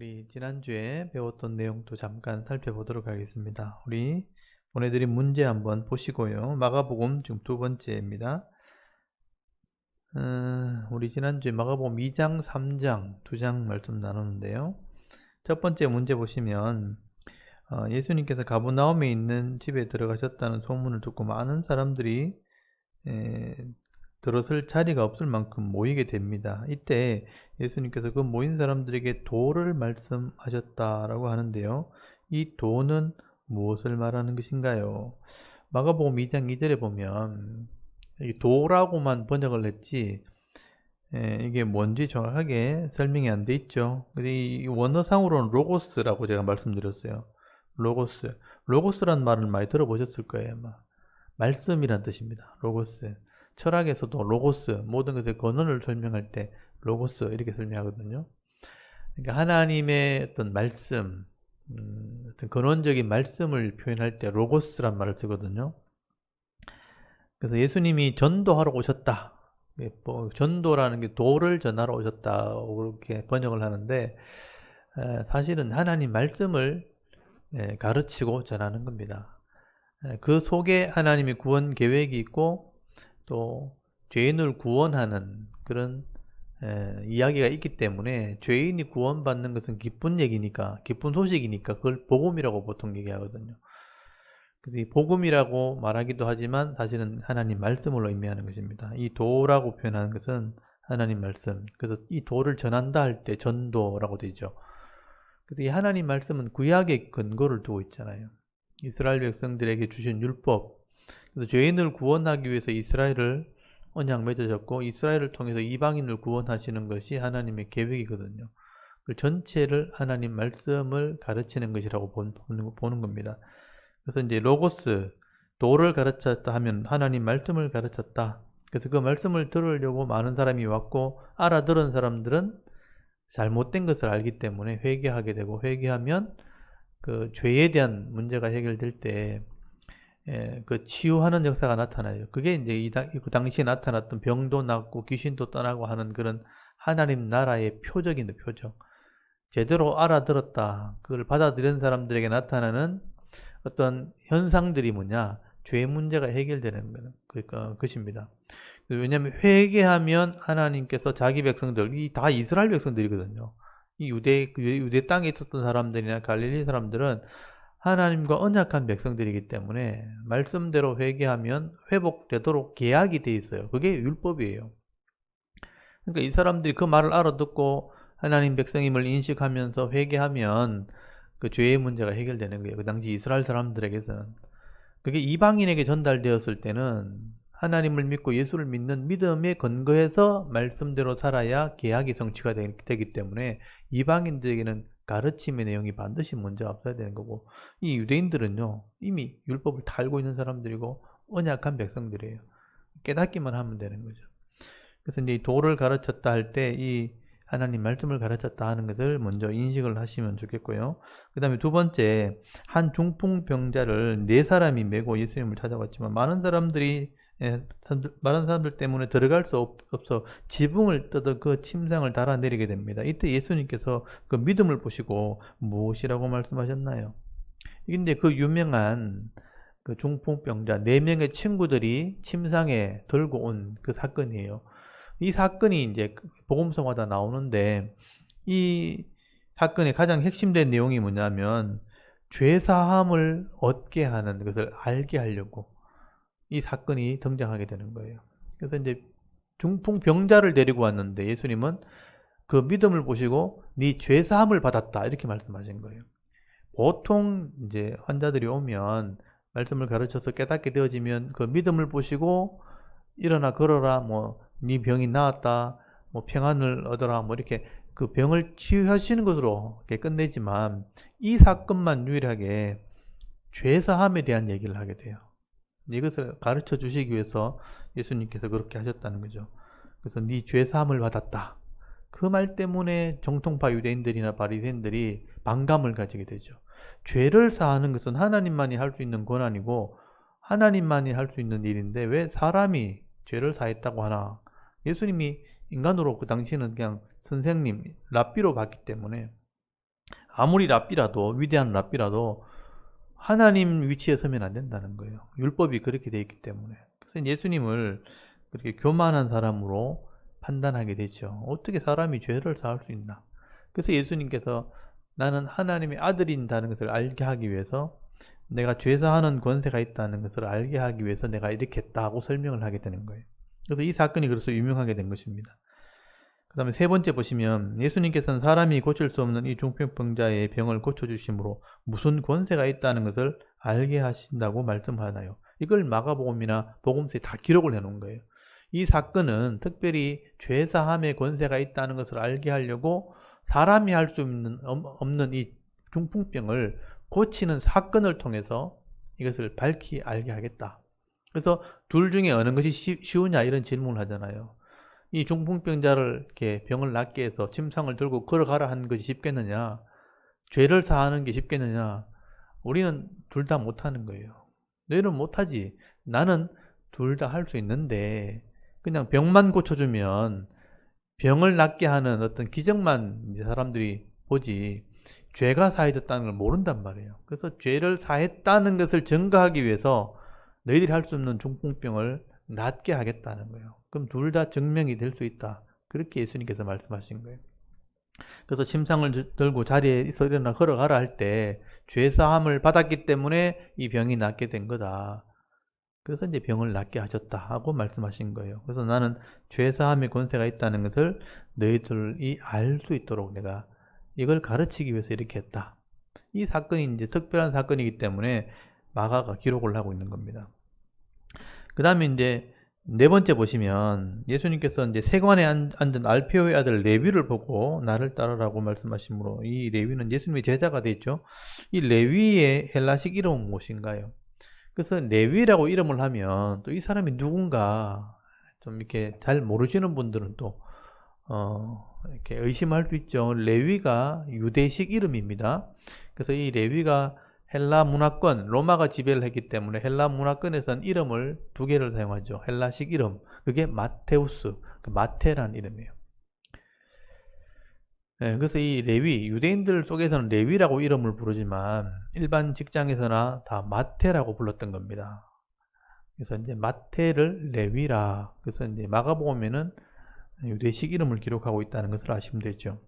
우리 지난주에 배웠던 내용도 잠깐 살펴보도록 하겠습니다. 우리 보내드린 문제 한번 보시고요. 마가복음 지금 두 번째입니다. 우리 지난주에 마가복음 2장, 3장 두 장 말씀 나누는데요. 첫 번째 문제 보시면 예수님께서 가버나움에 있는 집에 들어가셨다는 소문을 듣고 많은 사람들이 들어설 자리가 없을 만큼 모이게 됩니다. 이때 예수님께서 그 모인 사람들에게 도를 말씀하셨다라고 하는데요. 이 도는 무엇을 말하는 것인가요? 마가복음 2장 2절에 보면 이 도라고만 번역을 했지 이게 뭔지 정확하게 설명이 안 돼 있죠. 이 원어상으로는 로고스라고 제가 말씀드렸어요. 로고스란 말을 많이 들어보셨을 거예요. 말씀이란 뜻입니다. 로고스. 철학에서도 로고스, 모든 것의 근원을 설명할 때 로고스 이렇게 설명하거든요. 그러니까 하나님의 어떤 말씀, 어떤 근원적인 말씀을 표현할 때 로고스란 말을 쓰거든요. 그래서 예수님이 전도하러 오셨다. 전도라는 게 도를 전하러 오셨다. 그렇게 번역을 하는데 사실은 하나님 말씀을 가르치고 전하는 겁니다. 그 속에 하나님의 구원 계획이 있고 또 죄인을 구원하는 그런 이야기가 있기 때문에 죄인이 구원받는 것은 기쁜 얘기니까, 기쁜 소식이니까 그걸 복음이라고 보통 얘기하거든요. 그래서 이 복음이라고 말하기도 하지만 사실은 하나님 말씀을 의미하는 것입니다. 이 도라고 표현하는 것은 하나님 말씀. 그래서 이 도를 전한다 할 때 전도라고 되죠. 그래서 이 하나님 말씀은 구약의 근거를 두고 있잖아요. 이스라엘 백성들에게 주신 율법. 그래서 죄인을 구원하기 위해서 이스라엘을 언약 맺으셨고 이스라엘을 통해서 이방인을 구원하시는 것이 하나님의 계획이거든요. 그 전체를 하나님 말씀을 가르치는 것이라고 보는 겁니다. 그래서 이제 로고스, 도를 가르쳤다 하면 하나님 말씀을 가르쳤다. 그래서 그 말씀을 들으려고 많은 사람이 왔고 알아들은 사람들은 잘못된 것을 알기 때문에 회개하게 되고 회개하면 그 죄에 대한 문제가 해결될 때 그 치유하는 역사가 나타나요. 그게 이제 그 당시에 나타났던 병도 낫고 귀신도 떠나고 하는 그런 하나님 나라의 표적인데 표적. 제대로 알아들었다. 그걸 받아들인 사람들에게 나타나는 어떤 현상들이 뭐냐? 죄 문제가 해결되는 것입니다. 왜냐하면 회개하면 하나님께서 자기 백성들, 다 이스라엘 백성들이거든요. 이 유대 땅에 있었던 사람들이나 갈릴리 사람들은 하나님과 언약한 백성들이기 때문에 말씀대로 회개하면 회복되도록 계약이 돼 있어요. 그게 율법이에요. 그러니까 이 사람들이 그 말을 알아듣고 하나님 백성임을 인식하면서 회개하면 그 죄의 문제가 해결되는 거예요. 그 당시 이스라엘 사람들에게서는. 그게 이방인에게 전달되었을 때는 하나님을 믿고 예수를 믿는 믿음에 근거해서 말씀대로 살아야 계약이 성취가 되기 때문에 이방인들에게는 가르침의 내용이 반드시 먼저 앞서야 되는 거고 이 유대인들은요 이미 율법을 다 알고 있는 사람들이고 언약한 백성들이에요. 깨닫기만 하면 되는 거죠. 그래서 이제 도를 가르쳤다 할 때 이 하나님 말씀을 가르쳤다 하는 것을 먼저 인식을 하시면 좋겠고요. 그 다음에 두 번째, 한 중풍병자를 네 사람이 메고 예수님을 찾아왔지만 많은 사람들 때문에 들어갈 수 없어 지붕을 뜯어 그 침상을 달아내리게 됩니다. 이때 예수님께서 그 믿음을 보시고 무엇이라고 말씀하셨나요? 근데 그 유명한 그 중풍병자 4명의 친구들이 침상에 들고 온 그 사건이에요. 이 사건이 이제 복음서마다 나오는데 이 사건의 가장 핵심된 내용이 뭐냐면 죄사함을 얻게 하는 것을 알게 하려고 이 사건이 등장하게 되는 거예요. 그래서 이제 중풍병자를 데리고 왔는데 예수님은 그 믿음을 보시고 네 죄사함을 받았다 이렇게 말씀하신 거예요. 보통 이제 환자들이 오면 말씀을 가르쳐서 깨닫게 되어지면 그 믿음을 보시고 일어나 걸어라 네 병이 나았다 평안을 얻어라 이렇게 그 병을 치유하시는 것으로 이렇게 끝내지만 이 사건만 유일하게 죄사함에 대한 얘기를 하게 돼요. 이것을 가르쳐 주시기 위해서 예수님께서 그렇게 하셨다는 거죠. 그래서 네 죄사함을 받았다. 그 말 때문에 정통파 유대인들이나 바리새인들이 반감을 가지게 되죠. 죄를 사하는 것은 하나님만이 할 수 있는 권한이고 하나님만이 할 수 있는 일인데 왜 사람이 죄를 사했다고 하나? 예수님이 인간으로 그 당시에는 그냥 선생님, 랍비로 봤기 때문에 아무리 랍비라도, 위대한 랍비라도 하나님 위치에 서면 안 된다는 거예요. 율법이 그렇게 되어 있기 때문에. 그래서 예수님을 그렇게 교만한 사람으로 판단하게 되죠. 어떻게 사람이 죄를 사할 수 있나. 그래서 예수님께서 나는 하나님의 아들인다는 것을 알게 하기 위해서, 내가 죄사하는 권세가 있다는 것을 알게 하기 위해서 내가 이렇게 했다고 설명을 하게 되는 거예요. 그래서 이 사건이 그래서 유명하게 된 것입니다. 그 다음에 세 번째 보시면, 예수님께서는 사람이 고칠 수 없는 이 중풍병자의 병을 고쳐주심으로 무슨 권세가 있다는 것을 알게 하신다고 말씀하나요? 이걸 마가복음이나 복음서에 다 기록을 해놓은 거예요. 이 사건은 특별히 죄사함의 권세가 있다는 것을 알게 하려고 사람이 할 수 없는 이 중풍병을 고치는 사건을 통해서 이것을 밝히 알게 하겠다. 그래서 둘 중에 어느 것이 쉬우냐 이런 질문을 하잖아요. 이 중풍병자를 이렇게 병을 낫게 해서 침상을 들고 걸어가라 하는 것이 쉽겠느냐, 죄를 사하는 게 쉽겠느냐. 우리는 둘 다 못하는 거예요. 너희는 못하지. 나는 둘 다 할 수 있는데, 그냥 병만 고쳐주면 병을 낫게 하는 어떤 기적만 사람들이 보지, 죄가 사해졌다는 걸 모른단 말이에요. 그래서 죄를 사했다는 것을 증거하기 위해서 너희들이 할 수 없는 중풍병을 낫게 하겠다는 거예요. 그럼 둘 다 증명이 될 수 있다. 그렇게 예수님께서 말씀하신 거예요. 그래서 침상을 들고 자리에 있어 일어나 걸어가라 할 때 죄사함을 받았기 때문에 이 병이 낫게 된 거다. 그래서 이제 병을 낫게 하셨다 하고 말씀하신 거예요. 그래서 나는 죄사함의 권세가 있다는 것을 너희들이 알 수 있도록 내가 이걸 가르치기 위해서 이렇게 했다. 이 사건이 이제 특별한 사건이기 때문에 마가가 기록을 하고 있는 겁니다. 그 다음에 이제 네 번째 보시면, 예수님께서 이제 세관에 앉은 알페오의 아들 레위를 보고 나를 따르라고 말씀하시므로, 이 레위는 예수님의 제자가 되죠. 이 레위의 헬라식 이름은 무엇인가요? 그래서 레위라고 이름을 하면 또 이 사람이 누군가 좀 이렇게 잘 모르시는 분들은 또 이렇게 의심할 수 있죠. 레위가 유대식 이름입니다. 그래서 이 레위가 헬라 문화권, 로마가 지배를 했기 때문에 헬라 문화권에서는 이름을 두 개를 사용하죠. 헬라식 이름, 그게 마테우스, 마테라는 이름이에요. 네, 그래서 이 레위, 유대인들 속에서는 레위라고 이름을 부르지만 일반 직장에서나 다 마테라고 불렀던 겁니다. 그래서 이제 마테를 레위라, 그래서 이제 마가복음에는 유대식 이름을 기록하고 있다는 것을 아시면 되죠.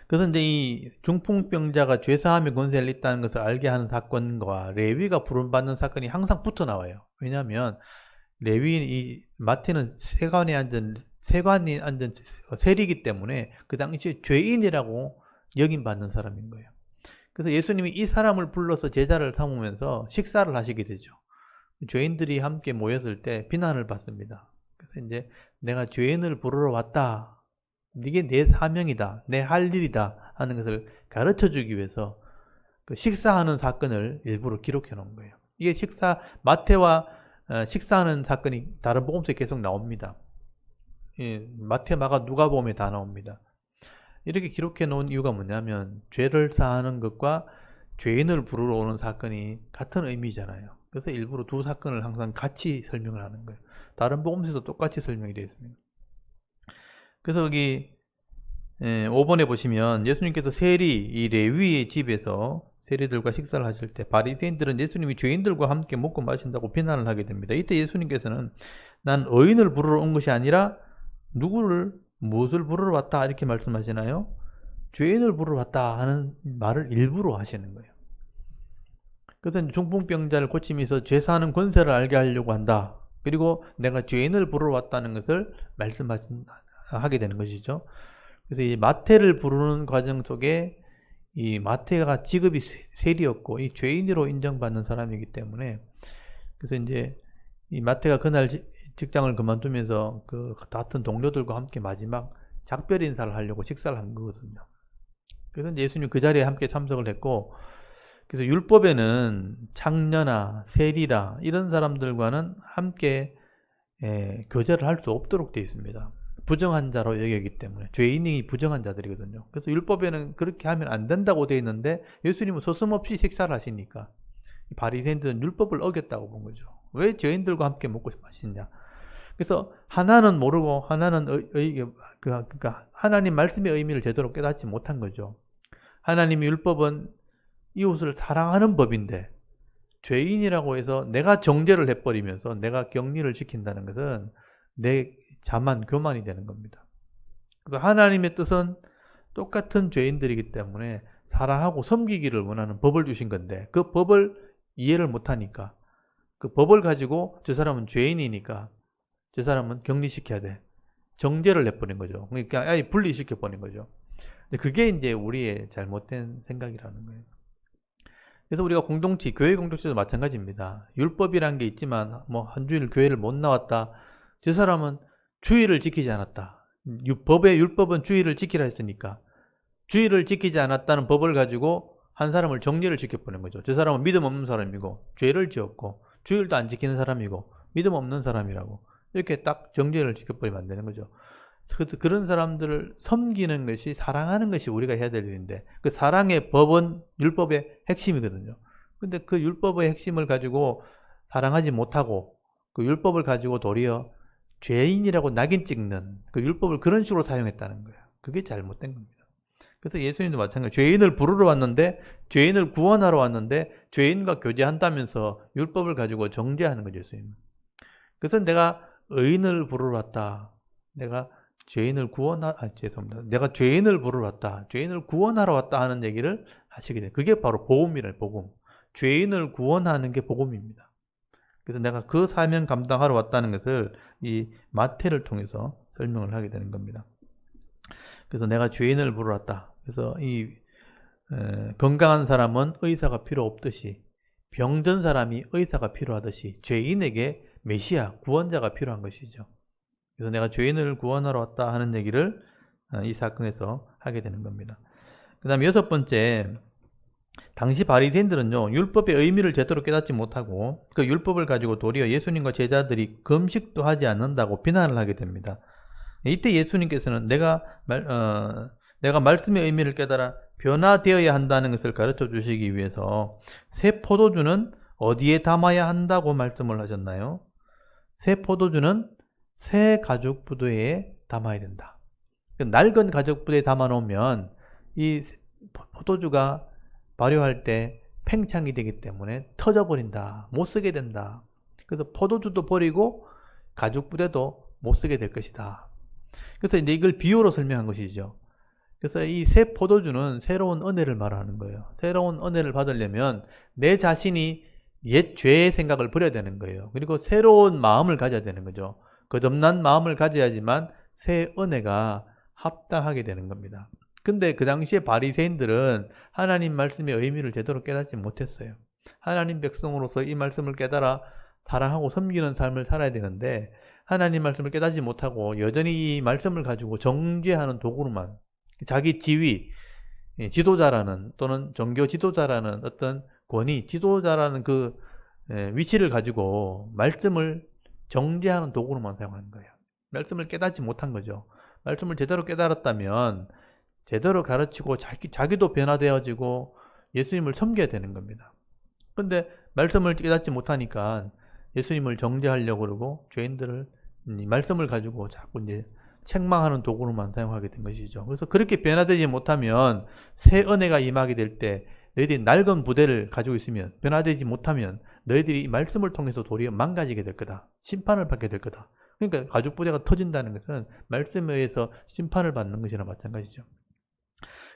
그래서 이제 이 중풍병자가 죄사함의 권세를 있다는 것을 알게 하는 사건과 레위가 부름받는 사건이 항상 붙어 나와요. 왜냐하면 이 마태는 세관이 앉은 세리이기 때문에 그 당시에 죄인이라고 여김받는 사람인 거예요. 그래서 예수님이 이 사람을 불러서 제자를 삼으면서 식사를 하시게 되죠. 죄인들이 함께 모였을 때 비난을 받습니다. 그래서 이제 내가 죄인을 부르러 왔다, 이게 내 사명이다, 내 할 일이다 하는 것을 가르쳐주기 위해서 그 식사하는 사건을 일부러 기록해 놓은 거예요. 이게 마태와 식사하는 사건이 다른 복음서에 계속 나옵니다. 예, 마태, 마가, 누가복음에 다 나옵니다. 이렇게 기록해 놓은 이유가 뭐냐면 죄를 사하는 것과 죄인을 부르러 오는 사건이 같은 의미잖아요. 그래서 일부러 두 사건을 항상 같이 설명을 하는 거예요. 다른 복음서에도 똑같이 설명이 되어 있습니다. 그래서 여기 5번에 보시면 예수님께서 이 레위의 집에서 세리들과 식사를 하실 때 바리새인들은 예수님이 죄인들과 함께 먹고 마신다고 비난을 하게 됩니다. 이때 예수님께서는 난 의인을 부르러 온 것이 아니라 무엇을 부르러 왔다 이렇게 말씀하시나요? 죄인을 부르러 왔다 하는 말을 일부러 하시는 거예요. 그래서 중풍병자를 고치면서 죄사하는 권세를 알게 하려고 한다. 그리고 내가 죄인을 부르러 왔다는 것을 말씀하게 되는 것이죠. 그래서 이 마태를 부르는 과정 속에 이 마태가 직업이 세리였고 이 죄인으로 인정받는 사람이기 때문에, 그래서 이제 이 마태가 그날 직장을 그만두면서 그 같은 동료들과 함께 마지막 작별 인사를 하려고 식사를 한 거거든요. 그래서 예수님 그 자리에 함께 참석을 했고, 그래서 율법에는 창녀나 세리라 이런 사람들과는 함께 교제를 할 수 없도록 되어 있습니다. 부정한 자로 여기기 때문에, 죄인이 부정한 자들이거든요. 그래서 율법에는 그렇게 하면 안 된다고 되어 있는데 예수님은 서슴없이 식사를 하시니까 바리새인들은 율법을 어겼다고 본 거죠. 왜 죄인들과 함께 먹고 마시냐. 그래서 하나는 모르고 하나는 그러니까 하나님 말씀의 의미를 제대로 깨닫지 못한 거죠. 하나님의 율법은 이웃을 사랑하는 법인데 죄인이라고 해서 내가 정죄를 해버리면서 내가 격리를 시킨다는 것은 내 자만 교만이 되는 겁니다. 그래서 하나님의 뜻은 똑같은 죄인들이기 때문에 사랑하고 섬기기를 원하는 법을 주신 건데 그 법을 이해를 못하니까 그 법을 가지고 저 사람은 죄인이니까 저 사람은 격리시켜야 돼. 정죄를 내버린 거죠. 그러니까 아예 분리시켜버린 거죠. 근데 그게 이제 우리의 잘못된 생각이라는 거예요. 그래서 우리가 공동체, 교회 공동체도 마찬가지입니다. 율법이란 게 있지만 뭐 한 주일 교회를 못 나왔다. 저 사람은 주의를 지키지 않았다. 율법은 주의를 지키라 했으니까 주의를 지키지 않았다는 법을 가지고 한 사람을 정죄를 시켜버린 거죠. 저 사람은 믿음 없는 사람이고 죄를 지었고 주의를 안 지키는 사람이고 믿음 없는 사람이라고 이렇게 딱 정죄를 시켜버리면 안 되는 거죠. 그런 사람들을 섬기는 것이 사랑하는 것이 우리가 해야 될 일인데 그 사랑의 법은 율법의 핵심이거든요. 근데 그 율법의 핵심을 가지고 사랑하지 못하고 그 율법을 가지고 도리어 죄인이라고 낙인 찍는 그 율법을 그런 식으로 사용했다는 거예요. 그게 잘못된 겁니다. 그래서 예수님도 마찬가지로 죄인을 부르러 왔는데 죄인을 구원하러 왔는데 죄인과 교제한다면서 율법을 가지고 정죄하는 거죠. 예수님은. 그래서 내가 의인을 부르러 왔다. 내가 죄인을 죄송합니다. 내가 죄인을 부르러 왔다. 죄인을 구원하러 왔다 하는 얘기를 하시게 돼요. 그게 바로 복음이래요. 복음. 죄인을 구원하는 게 복음입니다. 그래서 내가 그 사명 감당하러 왔다는 것을 이 마태를 통해서 설명을 하게 되는 겁니다. 그래서 내가 죄인을 부르러 왔다. 그래서 이 건강한 사람은 의사가 필요 없듯이 병든 사람이 의사가 필요하듯이 죄인에게 메시아, 구원자가 필요한 것이죠. 그래서 내가 죄인을 구원하러 왔다 하는 얘기를 이 사건에서 하게 되는 겁니다. 그 다음에 6번째, 당시 바리새인들은요 율법의 의미를 제대로 깨닫지 못하고 그 율법을 가지고 도리어 예수님과 제자들이 금식도 하지 않는다고 비난을 하게 됩니다. 이때 예수님께서는 내가 말씀의 의미를 깨달아 변화되어야 한다는 것을 가르쳐 주시기 위해서 새 포도주는 어디에 담아야 한다고 말씀을 하셨나요? 새 포도주는 새 가죽 부대에 담아야 된다. 낡은 가죽 부대에 담아 놓으면 이 포도주가 발효할 때 팽창이 되기 때문에 터져버린다. 못 쓰게 된다. 그래서 포도주도 버리고 가죽 부대도 못 쓰게 될 것이다. 그래서 이제 이걸 비유로 설명한 것이죠. 그래서 이 새 포도주는 새로운 은혜를 말하는 거예요. 새로운 은혜를 받으려면 내 자신이 옛 죄의 생각을 버려야 되는 거예요. 그리고 새로운 마음을 가져야 되는 거죠. 거듭난 마음을 가져야지만 새 은혜가 합당하게 되는 겁니다. 근데 그 당시에 바리새인들은 하나님 말씀의 의미를 제대로 깨닫지 못했어요. 하나님 백성으로서 이 말씀을 깨달아 사랑하고 섬기는 삶을 살아야 되는데 하나님 말씀을 깨닫지 못하고 여전히 이 말씀을 가지고 정죄하는 도구로만 자기 지위, 지도자라는 또는 종교 지도자라는 어떤 권위, 지도자라는 그 위치를 가지고 말씀을 정죄하는 도구로만 사용하는 거예요. 말씀을 깨닫지 못한 거죠. 말씀을 제대로 깨달았다면 제대로 가르치고 자기도 변화되어지고 예수님을 섬겨야 되는 겁니다. 그런데 말씀을 깨닫지 못하니까 예수님을 정죄하려고 그러고 죄인들을 말씀을 가지고 자꾸 이제 책망하는 도구로만 사용하게 된 것이죠. 그래서 그렇게 변화되지 못하면 새 은혜가 임하게 될 때 너희들이 낡은 부대를 가지고 있으면 변화되지 못하면 너희들이 이 말씀을 통해서 도리어 망가지게 될 거다. 심판을 받게 될 거다. 그러니까 가죽 부대가 터진다는 것은 말씀에 의해서 심판을 받는 것이나 마찬가지죠.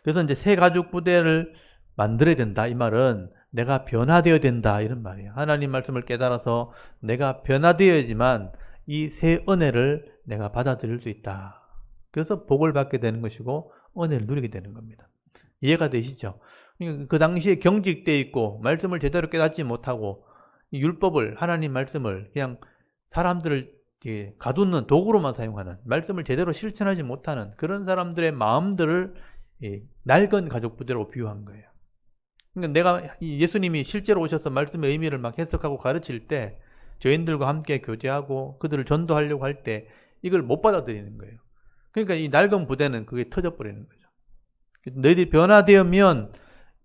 그래서 이제 새 가죽 부대를 만들어야 된다. 이 말은 내가 변화되어야 된다. 이런 말이에요. 하나님 말씀을 깨달아서 내가 변화되어야지만 이 새 은혜를 내가 받아들일 수 있다. 그래서 복을 받게 되는 것이고 은혜를 누리게 되는 겁니다. 이해가 되시죠? 그 당시에 경직되어 있고 말씀을 제대로 깨닫지 못하고 율법을 하나님 말씀을 그냥 사람들을 가두는 도구로만 사용하는 말씀을 제대로 실천하지 못하는 그런 사람들의 마음들을 낡은 가죽 부대로 비유한 거예요. 그러니까 내가 예수님이 실제로 오셔서 말씀의 의미를 막 해석하고 가르칠 때 죄인들과 함께 교제하고 그들을 전도하려고 할 때 이걸 못 받아들이는 거예요. 그러니까 이 낡은 부대는 그게 터져버리는 거죠. 너희들이 변화되면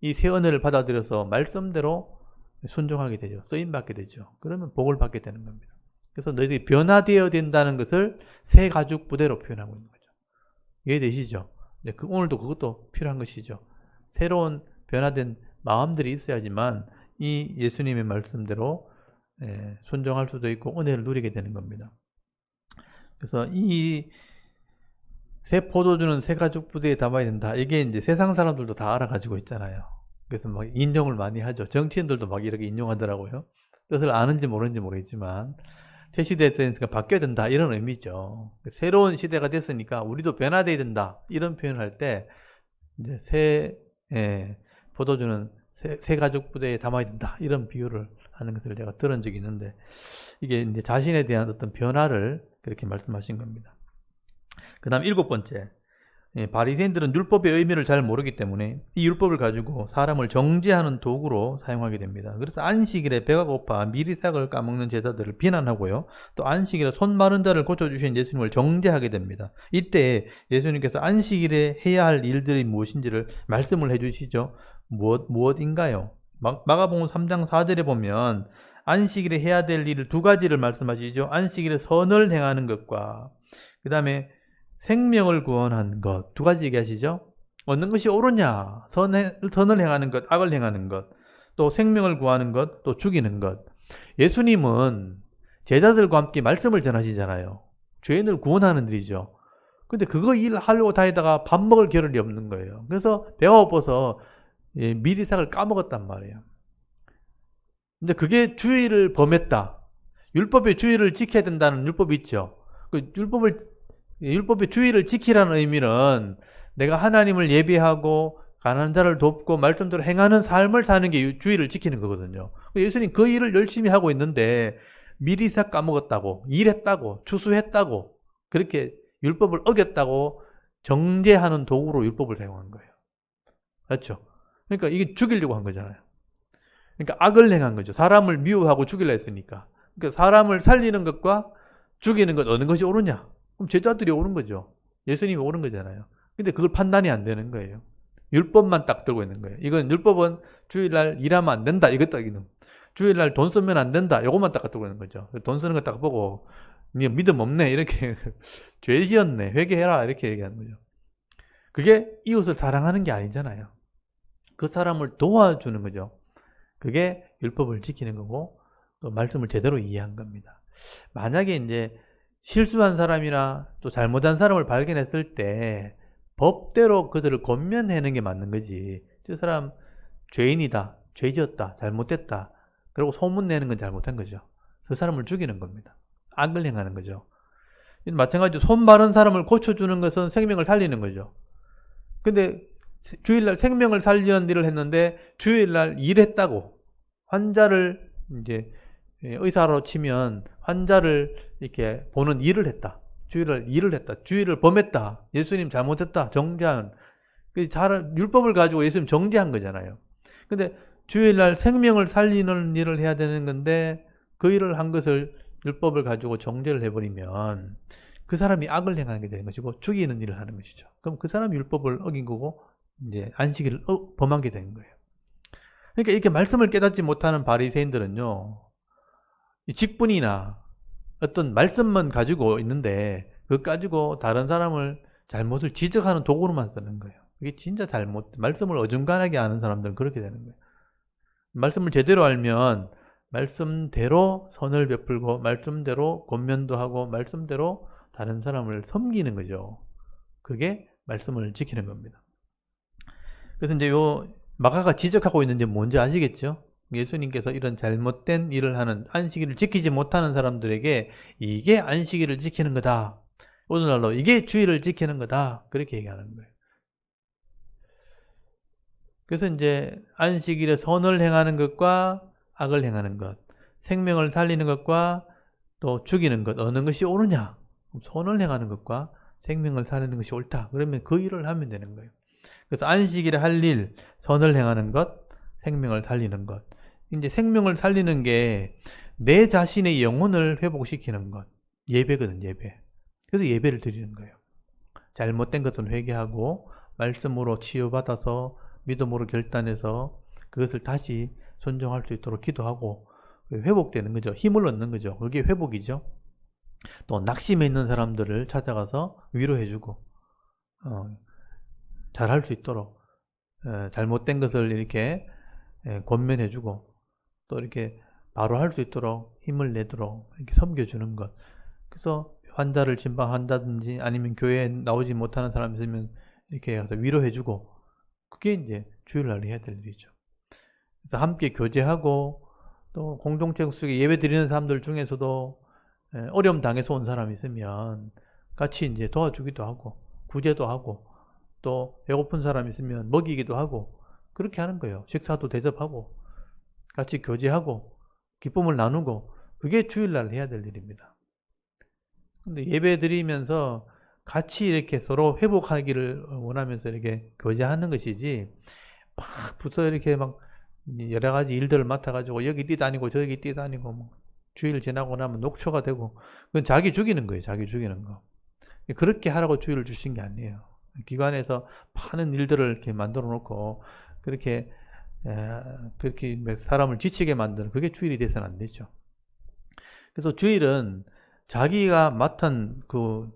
이 새 은혜를 받아들여서 말씀대로 순종하게 되죠. 쓰임받게 되죠. 그러면 복을 받게 되는 겁니다. 그래서 너희들이 변화되어야 된다는 것을 새 가죽 부대로 표현하고 있는 거죠. 이해되시죠? 오늘도 그것도 필요한 것이죠. 새로운 변화된 마음들이 있어야지만 이 예수님의 말씀대로 순종할 수도 있고 은혜를 누리게 되는 겁니다. 그래서 이 새 포도주는 새 가죽 부대에 담아야 된다. 이게 이제 세상 사람들도 다 알아가지고 있잖아요. 그래서 막 인용을 많이 하죠. 정치인들도 막 이렇게 인용하더라고요. 뜻을 아는지 모르는지 모르겠지만 새 시대에 되니까 바뀌어야 된다 이런 의미죠. 새로운 시대가 됐으니까 우리도 변화돼야 된다 이런 표현을 할 때 이제 포도주는 새 가죽 부대에 담아야 된다 이런 비유를 하는 것을 제가 들은 적이 있는데 이게 이제 자신에 대한 어떤 변화를 그렇게 말씀하신 겁니다. 그 다음 7번째, 바리새인들은 율법의 의미를 잘 모르기 때문에 이 율법을 가지고 사람을 정죄하는 도구로 사용하게 됩니다. 그래서 안식일에 배가 고파 미리 싹을 까먹는 제자들을 비난하고요. 또 안식일에 손 마른 자를 고쳐주신 예수님을 정죄하게 됩니다. 이때 예수님께서 안식일에 해야 할 일들이 무엇인지를 말씀을 해주시죠. 무엇인가요? 마가복음 3장 4절에 보면 안식일에 해야 될 일을 두 가지를 말씀하시죠. 안식일에 선을 행하는 것과 그 다음에 생명을 구원한 것, 두 가지 얘기하시죠. 어느 것이 옳으냐, 선을 행하는 것, 악을 행하는 것, 또 생명을 구하는 것, 또 죽이는 것. 예수님은 제자들과 함께 말씀을 전하시잖아요. 죄인을 구원하는 일이죠. 근데 그거 일하려고 다니다가 밥 먹을 겨를이 없는 거예요. 그래서 배가 고파서 미리 싹을 까먹었단 말이에요. 근데 그게 주의를 범했다. 율법의 주의를 지켜야 된다는 율법이 있죠. 그 율법의 주의를 지키라는 의미는 내가 하나님을 예배하고 가난한 자를 돕고 말씀대로 행하는 삶을 사는 게 주의를 지키는 거거든요. 예수님 그 일을 열심히 하고 있는데 미리 싹 까먹었다고, 일했다고, 추수했다고, 그렇게 율법을 어겼다고 정죄하는 도구로 율법을 사용한 거예요. 그렇죠? 그러니까 이게 죽이려고 한 거잖아요. 그러니까 악을 행한 거죠. 사람을 미워하고 죽이려 했으니까. 그러니까 사람을 살리는 것과 죽이는 것 어느 것이 옳으냐? 그럼 제자들이 옳은 거죠. 예수님이 옳은 거잖아요. 근데 그걸 판단이 안 되는 거예요. 율법만 딱 들고 있는 거예요. 이건 율법은 주일날 일하면 안 된다. 이것 딱 있는. 주일날 돈 쓰면 안 된다. 이것만 딱 들고 있는 거죠. 돈 쓰는 거 딱 보고 네 믿음 없네. 이렇게 죄 지었네. 회개해라. 이렇게 얘기하는 거죠. 그게 이웃을 사랑하는 게 아니잖아요. 그 사람을 도와주는 거죠. 그게 율법을 지키는 거고 또 말씀을 제대로 이해한 겁니다. 만약에 이제 실수한 사람이나 또 잘못한 사람을 발견했을 때 법대로 그들을 권면하는 게 맞는 거지. 저 사람 죄인이다, 죄지었다, 잘못됐다. 그리고 소문내는 건 잘못한 거죠. 그 사람을 죽이는 겁니다. 악을 행하는 거죠. 마찬가지로 손 마른 사람을 고쳐주는 것은 생명을 살리는 거죠. 근데 주일날 생명을 살리는 일을 했는데 주일날 일했다고 환자를 이제 의사로 치면 환자를 이렇게 보는 일을 했다. 주일날 일을 했다. 주일을 범했다. 예수님 잘못했다. 정죄한. 율법을 가지고 예수님 정죄한 거잖아요. 근데 주일날 생명을 살리는 일을 해야 되는 건데 그 일을 한 것을 율법을 가지고 정죄를 해버리면 그 사람이 악을 행하게 되는 것이고 죽이는 일을 하는 것이죠. 그럼 그 사람이 율법을 어긴 거고 이제 안식일을 범하게 되는 거예요. 그러니까 이렇게 말씀을 깨닫지 못하는 바리새인들은요, 직분이나 어떤 말씀만 가지고 있는데 그거 가지고 다른 사람을 잘못을 지적하는 도구로만 쓰는 거예요. 이게 진짜 말씀을 어중간하게 아는 사람들은 그렇게 되는 거예요. 말씀을 제대로 알면 말씀대로 선을 베풀고 말씀대로 권면도 하고 말씀대로 다른 사람을 섬기는 거죠. 그게 말씀을 지키는 겁니다. 그래서 이제 마가가 지적하고 있는 게 뭔지 아시겠죠? 예수님께서 이런 잘못된 일을 하는 안식일을 지키지 못하는 사람들에게 이게 안식일을 지키는 거다. 오늘날로 이게 주일을 지키는 거다. 그렇게 얘기하는 거예요. 그래서 이제 안식일에 선을 행하는 것과 악을 행하는 것, 생명을 살리는 것과 또 죽이는 것, 어느 것이 옳으냐? 선을 행하는 것과 생명을 살리는 것이 옳다. 그러면 그 일을 하면 되는 거예요. 그래서 안식일에 할 일, 선을 행하는 것, 생명을 살리는 것. 이제 생명을 살리는 게 내 자신의 영혼을 회복시키는 것. 예배거든, 예배. 그래서 예배를 드리는 거예요. 잘못된 것은 회개하고 말씀으로 치유받아서 믿음으로 결단해서 그것을 다시 순종할 수 있도록 기도하고 회복되는 거죠. 힘을 얻는 거죠. 그게 회복이죠. 또 낙심해 있는 사람들을 찾아가서 위로해주고 잘할 수 있도록 잘못된 것을 이렇게 권면해주고 또 이렇게 바로 할 수 있도록 힘을 내도록 이렇게 섬겨주는 것. 그래서 환자를 진방한다든지 아니면 교회에 나오지 못하는 사람이 있으면 이렇게 가서 위로해주고, 그게 이제 주일날 해야 될 일이죠. 그래서 함께 교제하고 또 공동체 속에 예배 드리는 사람들 중에서도 어려움 당해서 온 사람이 있으면 같이 이제 도와주기도 하고 구제도 하고 또 배고픈 사람이 있으면 먹이기도 하고 그렇게 하는 거예요. 식사도 대접하고 같이 교제하고 기쁨을 나누고, 그게 주일날 해야 될 일입니다. 근데 예배 드리면서 같이 이렇게 서로 회복하기를 원하면서 이렇게 교제하는 것이지, 막 붙어 이렇게 막 여러 가지 일들을 맡아가지고 여기 뛰다니고 저기 뛰다니고 뭐 주일 지나고 나면 녹초가 되고, 그건 자기 죽이는 거예요. 자기 죽이는 거. 그렇게 하라고 주일을 주신 게 아니에요. 기관에서 많은 일들을 이렇게 만들어 놓고 그렇게 사람을 지치게 만드는, 그게 주일이 돼서는 안 되죠. 그래서 주일은 자기가 맡은 그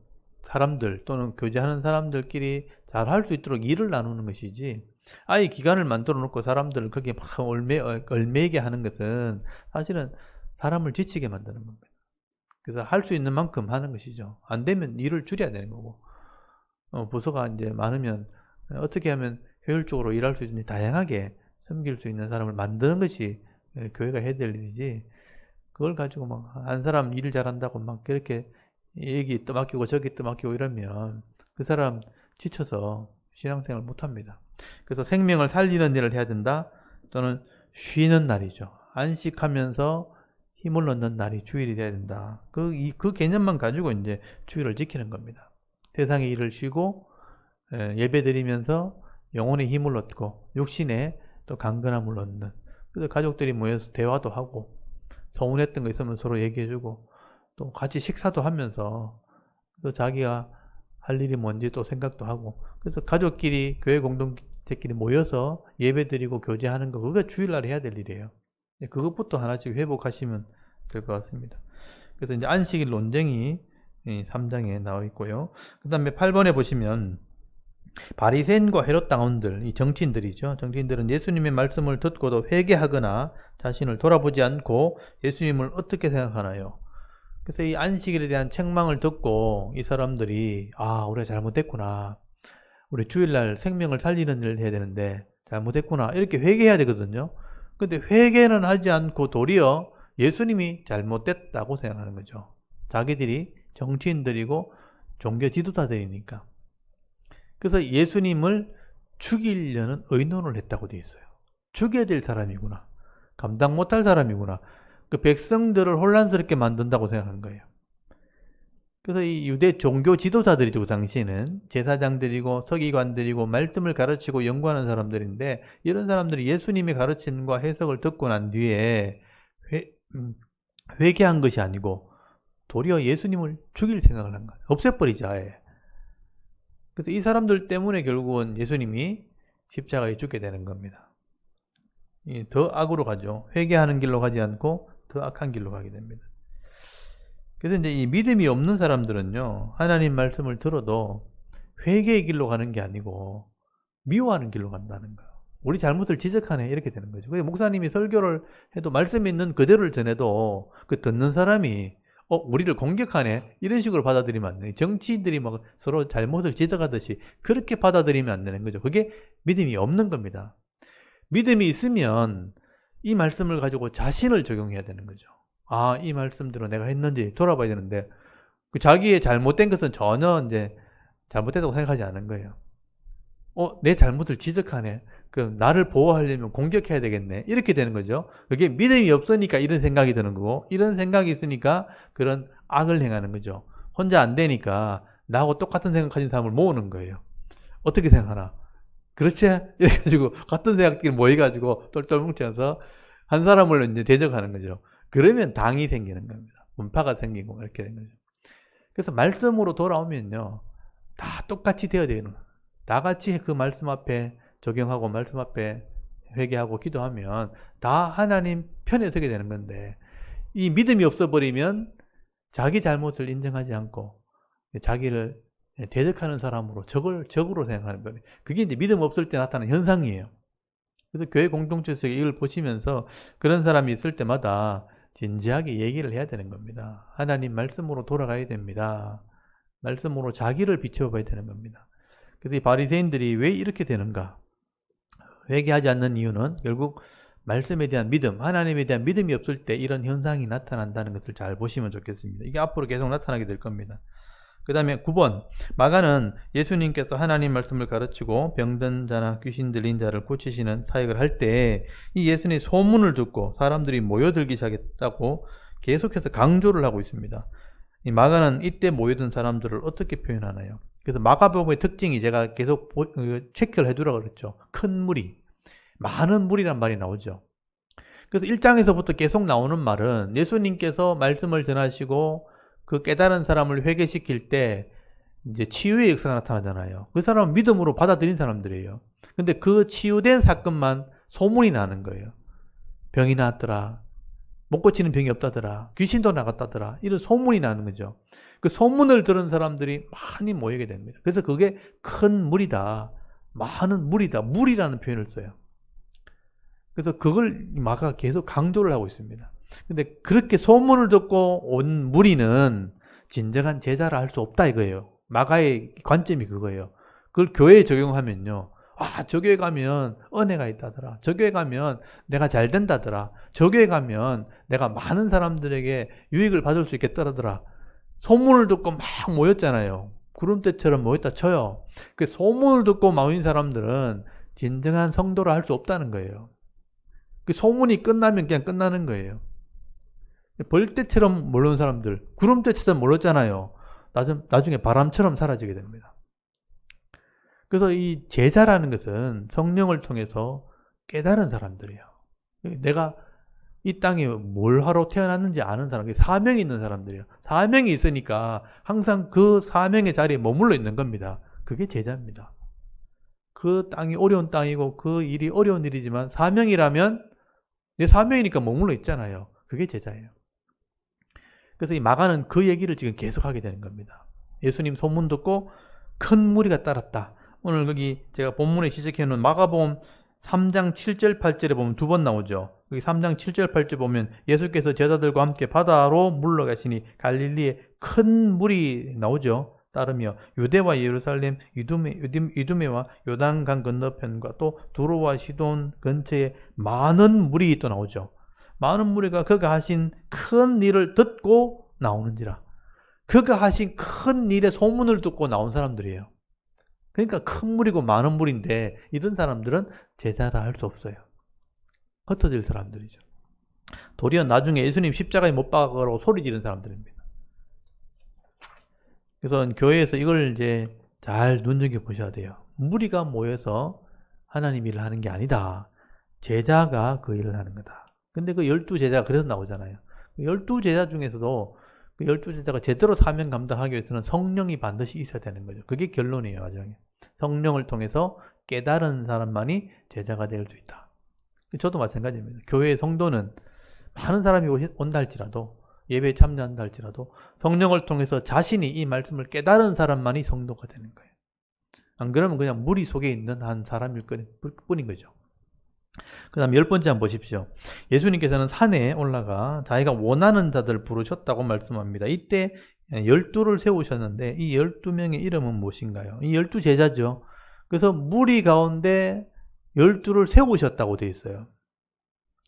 사람들 또는 교제하는 사람들끼리 잘 할 수 있도록 일을 나누는 것이지, 아예 기간을 만들어 놓고 사람들을 거기에 막 얽매이게 하는 것은 사실은 사람을 지치게 만드는 겁니다. 그래서 할 수 있는 만큼 하는 것이죠. 안 되면 일을 줄여야 되는 거고, 부서가 이제 많으면 어떻게 하면 효율적으로 일할 수 있는지 다양하게 섬길 수 있는 사람을 만드는 것이 교회가 해야 될 일이지, 그걸 가지고 막 한 사람 일 잘한다고 막 그렇게 여기 떠맡기고 저기 떠맡기고 이러면 그 사람 지쳐서 신앙생활 못합니다. 그래서 생명을 살리는 일을 해야 된다. 또는 쉬는 날이죠. 안식하면서 힘을 얻는 날이 주일이 돼야 된다. 그 개념만 가지고 이제 주일을 지키는 겁니다. 세상의 일을 쉬고 예배 드리면서 영혼의 힘을 얻고 육신에 또 강건함을 얻는, 그래서 가족들이 모여서 대화도 하고 서운했던 거 있으면 서로 얘기해주고 또 같이 식사도 하면서 또 자기가 할 일이 뭔지 또 생각도 하고, 그래서 가족끼리 교회 공동체끼리 모여서 예배 드리고 교제하는 거, 그거 주일날 해야 될 일이에요. 그것부터 하나씩 회복하시면 될 것 같습니다. 그래서 이제 안식일 논쟁이 3장에 나와 있고요. 그 다음에 8번에 보시면 바리새인과 헤롯 당원들, 이 정치인들이죠. 정치인들은 예수님의 말씀을 듣고도 회개하거나 자신을 돌아보지 않고 예수님을 어떻게 생각하나요? 그래서 이 안식일에 대한 책망을 듣고 이 사람들이 우리가 잘못했구나, 우리 주일날 생명을 살리는 일을 해야 되는데 잘못했구나, 이렇게 회개해야 되거든요. 근데 회개는 하지 않고 도리어 예수님이 잘못됐다고 생각하는 거죠. 자기들이 정치인들이고 종교 지도자들이니까. 그래서 예수님을 죽이려는 의논을 했다고 되어 있어요. 죽여야 될 사람이구나, 감당 못할 사람이구나, 그 백성들을 혼란스럽게 만든다고 생각하는 거예요. 그래서 이 유대 종교 지도자들이죠. 그 당시에는 제사장들이고 서기관들이고 말씀을 가르치고 연구하는 사람들인데, 이런 사람들이 예수님의 가르침과 해석을 듣고 난 뒤에 회개한 것이 아니고 도리어 예수님을 죽일 생각을 한 거예요. 없애버리자 아예. 그래서 이 사람들 때문에 결국은 예수님이 십자가에 죽게 되는 겁니다. 더 악으로 가죠. 회개하는 길로 가지 않고 더 악한 길로 가게 됩니다. 그래서 이제 이 믿음이 없는 사람들은요, 하나님 말씀을 들어도 회개의 길로 가는 게 아니고 미워하는 길로 간다는 거예요. 우리 잘못을 지적하네, 이렇게 되는 거죠. 그래서 목사님이 설교를 해도 말씀 있는 그대로를 전해도 그 듣는 사람이 우리를 공격하네, 이런 식으로 받아들이면 안 돼요. 정치인들이 막 서로 잘못을 지적하듯이 그렇게 받아들이면 안 되는 거죠. 그게 믿음이 없는 겁니다. 믿음이 있으면 이 말씀을 가지고 자신을 적용해야 되는 거죠. 이 말씀대로 내가 했는지 돌아봐야 되는데, 자기의 잘못된 것은 전혀 이제 잘못됐다고 생각하지 않은 거예요. 내 잘못을 지적하네, 그럼 나를 보호하려면 공격해야 되겠네, 이렇게 되는 거죠. 그게 믿음이 없으니까 이런 생각이 드는 거고, 이런 생각이 있으니까 그런 악을 행하는 거죠. 혼자 안 되니까 나하고 똑같은 생각 가진 사람을 모으는 거예요. 어떻게 생각하나? 그렇지? 이래가지고 같은 생각들이 모여가지고 똘똘 뭉쳐서 한 사람을 이제 대적하는 거죠. 그러면 당이 생기는 겁니다. 분파가 생기고 이렇게 되는 거죠. 그래서 말씀으로 돌아오면요, 다 똑같이 되어야 되는 거예요. 다 같이 그 말씀 앞에 적용하고 말씀 앞에 회개하고 기도하면 다 하나님 편에 서게 되는 건데, 이 믿음이 없어버리면 자기 잘못을 인정하지 않고 자기를 대적하는 사람으로 적으로 생각하는 거예요. 그게 이제 믿음 없을 때 나타나는 현상이에요. 그래서 교회 공동체에서 이걸 보시면서 그런 사람이 있을 때마다 진지하게 얘기를 해야 되는 겁니다. 하나님 말씀으로 돌아가야 됩니다. 말씀으로 자기를 비춰봐야 되는 겁니다. 그래서 이 바리새인들이 왜 이렇게 되는가? 회개하지 않는 이유는 결국 말씀에 대한 믿음, 하나님에 대한 믿음이 없을 때 이런 현상이 나타난다는 것을 잘 보시면 좋겠습니다. 이게 앞으로 계속 나타나게 될 겁니다. 그 다음에 9번, 마가는 예수님께서 하나님 말씀을 가르치고 병든 자나 귀신 들린 자를 고치시는 사역을 할 때 이 예수님의 소문을 듣고 사람들이 모여들기 시작했다고 계속해서 강조를 하고 있습니다. 이 마가는 이때 모여든 사람들을 어떻게 표현하나요? 그래서 마가복음의 특징이 제가 계속 체크를 해두라고 그랬죠. 큰 무리, 많은 무리란 말이 나오죠. 그래서 1장에서부터 계속 나오는 말은 예수님께서 말씀을 전하시고 그 깨달은 사람을 회개시킬 때 이제 치유의 역사가 나타나잖아요. 그 사람은 믿음으로 받아들인 사람들이에요. 근데 그 치유된 사건만 소문이 나는 거예요. 병이 나았더라. 못 고치는 병이 없다더라. 귀신도 나갔다더라. 이런 소문이 나는 거죠. 그 소문을 들은 사람들이 많이 모이게 됩니다. 그래서 그게 큰 무리다. 많은 무리다. 무리라는 표현을 써요. 그래서 그걸 마가가 계속 강조를 하고 있습니다. 근데 그렇게 소문을 듣고 온 무리는 진정한 제자라 할 수 없다 이거예요. 마가의 관점이 그거예요. 그걸 교회에 적용하면요. 아, 저 교회 가면 은혜가 있다더라. 저 교회 가면 내가 잘 된다더라. 저 교회 가면 내가 많은 사람들에게 유익을 받을 수 있겠다더라. 소문을 듣고 막 모였잖아요. 구름대처럼 모였다 쳐요. 그 소문을 듣고 모인 사람들은 진정한 성도라 할 수 없다는 거예요. 그 소문이 끝나면 그냥 끝나는 거예요. 벌떼처럼 몰려온 사람들, 구름대처럼 몰렸잖아요. 나중에 바람처럼 사라지게 됩니다. 그래서 이 제자라는 것은 성령을 통해서 깨달은 사람들이에요. 내가 이 땅에 뭘 하러 태어났는지 아는 사람, 사명이 있는 사람들이에요. 사명이 있으니까 항상 그 사명의 자리에 머물러 있는 겁니다. 그게 제자입니다. 그 땅이 어려운 땅이고 그 일이 어려운 일이지만 사명이라면 내 사명이니까 머물러 있잖아요. 그게 제자예요. 그래서 이 마가는 그 얘기를 지금 계속하게 되는 겁니다. 예수님 소문 듣고 큰 무리가 따랐다. 오늘 거기 제가 본문에 시작해 놓은 마가복음 3장 7절 8절에 보면 두 번 나오죠. 여기 3장 7절 8절 보면 예수께서 제자들과 함께 바다로 물러가시니 갈릴리에 큰 물이 나오죠. 따르며 유대와 예루살렘, 이두메와 요단강 건너편과 또 두로와 시돈 근처에 많은 물이 또 나오죠. 많은 무리가 그가 하신 큰 일을 듣고 나오는지라. 그가 하신 큰 일의 소문을 듣고 나온 사람들이에요. 그러니까 큰 무리고 많은 무리인데 이런 사람들은 제자라 할 수 없어요. 흩어질 사람들이죠. 도리어 나중에 예수님 십자가에 못 박으라고 소리 지른 사람들입니다. 그래서 교회에서 이걸 이제 잘 눈여겨보셔야 돼요. 무리가 모여서 하나님 일을 하는 게 아니다. 제자가 그 일을 하는 거다. 근데 그 12제자가 그래서 나오잖아요. 12제자 중에서도 그 12제자가 제대로 사명 감당하기 위해서는 성령이 반드시 있어야 되는 거죠. 그게 결론이에요, 나중에. 성령을 통해서 깨달은 사람만이 제자가 될 수 있다. 저도 마찬가지입니다. 교회의 성도는 많은 사람이 온다 할지라도, 예배에 참여한다 할지라도 성령을 통해서 자신이 이 말씀을 깨달은 사람만이 성도가 되는 거예요. 안 그러면 그냥 무리 속에 있는 한 사람일 뿐인 거죠. 그 다음 10번째 한번 보십시오. 예수님께서는 산에 올라가 자기가 원하는 자들 부르셨다고 말씀합니다. 이때 12를 세우셨는데 이 12명의 이름은 무엇인가요? 이 12제자죠. 그래서 무리 가운데 12를 세우셨다고 되어 있어요.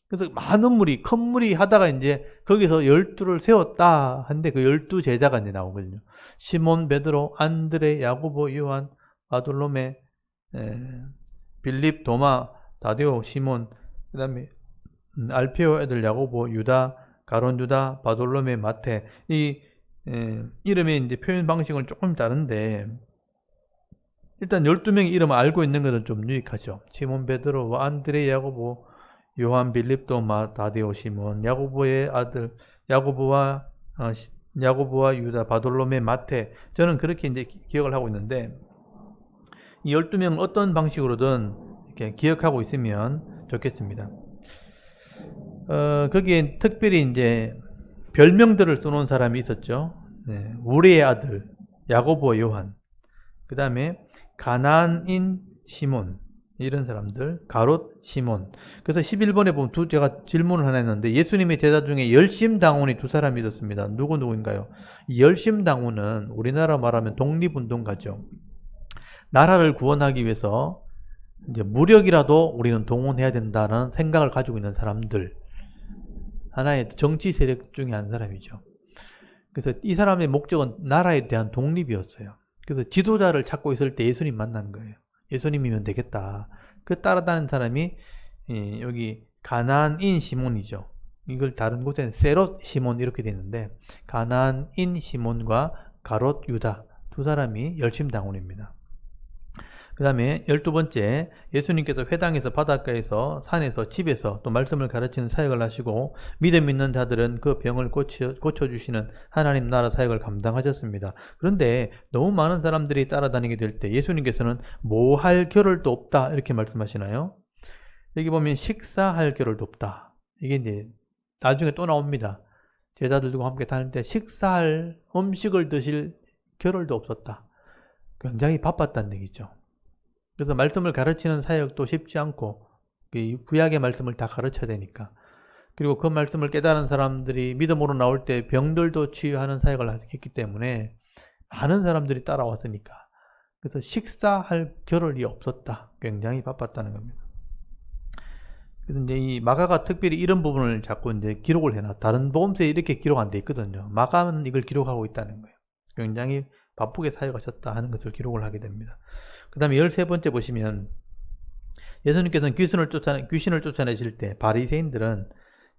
그래서 많은 무리, 큰 무리 하다가 이제 거기서 12를 세웠다 한데 그 12제자가 이제 나오거든요. 시몬, 베드로, 안드레, 야고보, 요한, 바돌로메, 빌립, 도마, 다데오, 시몬, 그 다음에 알페오 애들 야고보, 유다, 가론 유다, 바돌로메, 마테. 이 이름의 이제 표현 방식은 조금 다른데 일단 12명의 이름을 알고 있는 것은 좀 유익하죠. 시몬, 베드로, 안드레, 야고보, 요한, 빌립, 도마, 다데오, 시몬, 야고보의 아들 야고보와 유다, 바돌로메, 마테. 저는 그렇게 이제 기억을 하고 있는데 이 12명은 어떤 방식으로든 이렇게 기억하고 있으면 좋겠습니다. 거기에 특별히 이제 별명들을 써놓은 사람이 있었죠. 네, 우리의 아들 야고보, 요한. 그 다음에 가나안인 시몬, 이런 사람들, 가롯 시몬. 그래서 11번에 보면 제가 질문을 하나 했는데 예수님의 제자 중에 열심당원이 두 사람이 있었습니다. 누구인가요? 이 열심당원은 우리나라 말하면 독립운동가죠. 나라를 구원하기 위해서 이제 무력이라도 우리는 동원해야 된다는 생각을 가지고 있는 사람들, 하나의 정치 세력 중에 한 사람이죠. 그래서 이 사람의 목적은 나라에 대한 독립이었어요. 그래서 지도자를 찾고 있을 때 예수님 만난 거예요. 예수님이면 되겠다. 그 따라다니는 사람이 여기 가나안인 시몬이죠. 이걸 다른 곳에는 세롯 시몬 이렇게 되어 있는데, 가나안인 시몬과 가롯 유다 두 사람이 열심당원입니다. 그 다음에 12번째, 예수님께서 회당에서, 바닷가에서, 산에서, 집에서 또 말씀을 가르치는 사역을 하시고 믿음 있는 자들은 그 병을 고쳐주시는 하나님 나라 사역을 감당하셨습니다. 그런데 너무 많은 사람들이 따라다니게 될 때 예수님께서는 뭐 할 겨를도 없다 이렇게 말씀하시나요? 여기 보면 식사할 겨를도 없다. 이게 이제 나중에 또 나옵니다. 제자들과 함께 다닐 때 식사할 음식을 드실 겨를도 없었다. 굉장히 바빴다는 얘기죠. 그래서 말씀을 가르치는 사역도 쉽지 않고 구약의 말씀을 다 가르쳐야 되니까, 그리고 그 말씀을 깨달은 사람들이 믿음으로 나올 때 병들도 치유하는 사역을 했기 때문에 많은 사람들이 따라왔으니까, 그래서 식사할 겨를이 없었다. 굉장히 바빴다는 겁니다. 그래서 이제 이 마가가 특별히 이런 부분을 자꾸 이제 기록을 해놔. 다른 복음서에 이렇게 기록 안 돼 있거든요. 마가는 이걸 기록하고 있다는 거예요. 굉장히 바쁘게 사역하셨다 하는 것을 기록을 하게 됩니다. 그 다음에 13번째 보시면 예수님께서는 귀신을 쫓아내실 때 바리새인들은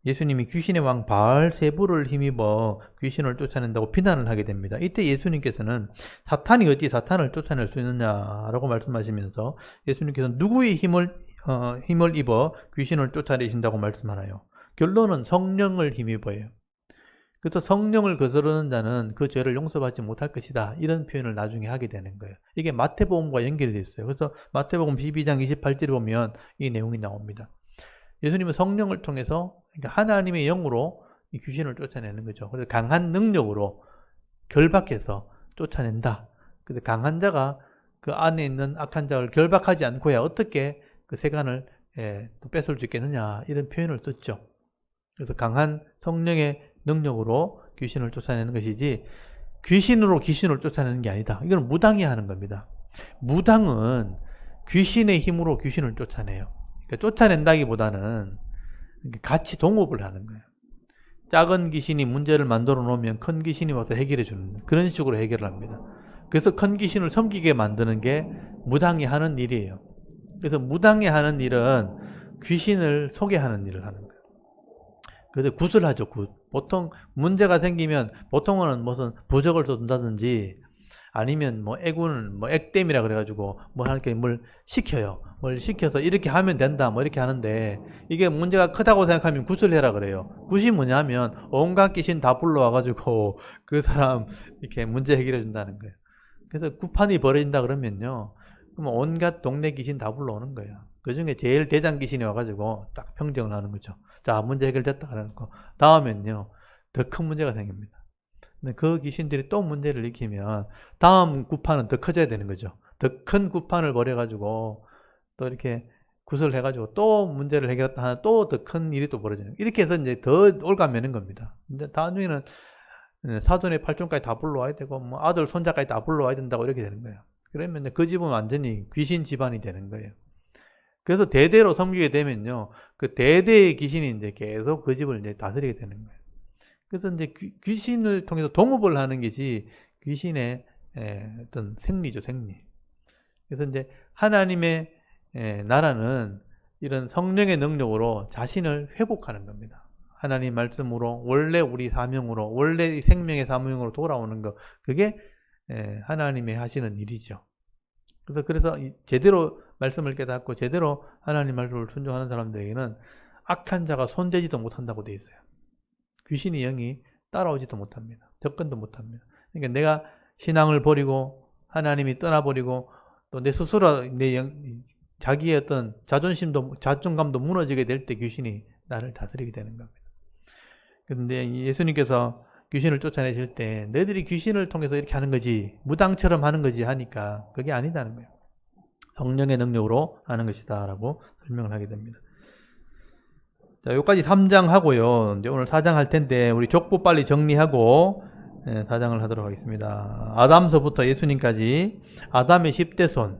예수님이 귀신의 왕 바알세불을 힘입어 귀신을 쫓아낸다고 비난을 하게 됩니다. 이때 예수님께서는 사탄이 어찌 사탄을 쫓아낼 수 있느냐라고 말씀하시면서 예수님께서는 누구의 힘을 입어 귀신을 쫓아내신다고 말씀하나요? 결론은 성령을 힘입어요. 그래서 성령을 거스르는 자는 그 죄를 용서받지 못할 것이다. 이런 표현을 나중에 하게 되는 거예요. 이게 마태복음과 연결이 되어 있어요. 그래서 마태복음 12장 28절에 보면 이 내용이 나옵니다. 예수님은 성령을 통해서, 그러니까 하나님의 영으로 이 귀신을 쫓아내는 거죠. 그래서 강한 능력으로 결박해서 쫓아낸다. 그래서 강한 자가 그 안에 있는 악한 자를 결박하지 않고야 어떻게 그 세간을 뺏을 수 있겠느냐, 이런 표현을 썼죠. 그래서 강한 성령의 능력으로 귀신을 쫓아내는 것이지 귀신으로 귀신을 쫓아내는 게 아니다. 이건 무당이 하는 겁니다. 무당은 귀신의 힘으로 귀신을 쫓아내요. 그러니까 쫓아낸다기보다는 같이 동업을 하는 거예요. 작은 귀신이 문제를 만들어 놓으면 큰 귀신이 와서 해결해 주는, 그런 식으로 해결을 합니다. 그래서 큰 귀신을 섬기게 만드는 게 무당이 하는 일이에요. 그래서 무당이 하는 일은 귀신을 소개하는 일을 하는 거예요. 그래서 굿을 하죠, 굿. 보통 문제가 생기면 보통은 무슨 부적을 쏜다든지 아니면 뭐 애군을 뭐 액땜이라 그래가지고 뭐 하는 게 뭘 시켜요. 뭘 시켜서 이렇게 하면 된다 뭐 이렇게 하는데, 이게 문제가 크다고 생각하면 굿을 해라 그래요. 굿이 뭐냐면 온갖 귀신 다 불러와가지고 그 사람 이렇게 문제 해결해 준다는 거예요. 그래서 굿판이 벌어진다 그러면요, 그럼 온갖 동네 귀신 다 불러오는 거예요. 그 중에 제일 대장 귀신이 와가지고 딱 평정을 하는 거죠. 자, 문제 해결됐다 그러는 거. 다음엔요, 더 큰 문제가 생깁니다. 근데 그 귀신들이 또 문제를 일으키면 다음 구판은 더 커져야 되는 거죠. 더 큰 구판을 벌여가지고 또 이렇게 구슬 해가지고 또 문제를 해결했다 하나 또 더 큰 일이 또 벌어지는 거예요. 이렇게 해서 이제 더 올가매는 겁니다. 이제 나중에는 사돈의 팔촌까지 다 불러와야 되고 뭐 아들 손자까지 다 불러와야 된다고 이렇게 되는 거예요. 그러면 그 집은 완전히 귀신 집안이 되는 거예요. 그래서 대대로 섬기게 되면요, 그 대대의 귀신이 이제 계속 그 집을 이제 다스리게 되는 거예요. 그래서 이제 귀신을 통해서 동업을 하는 것이 귀신의 어떤 생리죠, 생리. 그래서 이제 하나님의 나라는 이런 성령의 능력으로 자신을 회복하는 겁니다. 하나님 말씀으로 원래 우리 사명으로, 원래 생명의 사명으로 돌아오는 것, 그게 하나님의 하시는 일이죠. 그래서 제대로 말씀을 깨닫고 제대로 하나님 말씀을 순종하는 사람들에게는 악한 자가 손대지도 못한다고 되어 있어요. 귀신의 영이 따라오지도 못합니다. 접근도 못합니다. 그러니까 내가 신앙을 버리고 하나님이 떠나버리고 또 내 스스로 자기의 어떤 자존감도 무너지게 될 때 귀신이 나를 다스리게 되는 겁니다. 그런데 예수님께서 귀신을 쫓아내실 때 너희들이 귀신을 통해서 이렇게 하는 거지, 무당처럼 하는 거지 하니까 그게 아니다는 거예요. 성령의 능력으로 하는 것이다 라고 설명을 하게 됩니다. 자, 여기까지 3장 하고요. 이제 오늘 4장 할 텐데 우리 족보 빨리 정리하고 4장을 하도록 하겠습니다. 아담서부터 예수님까지 아담의 10대 손,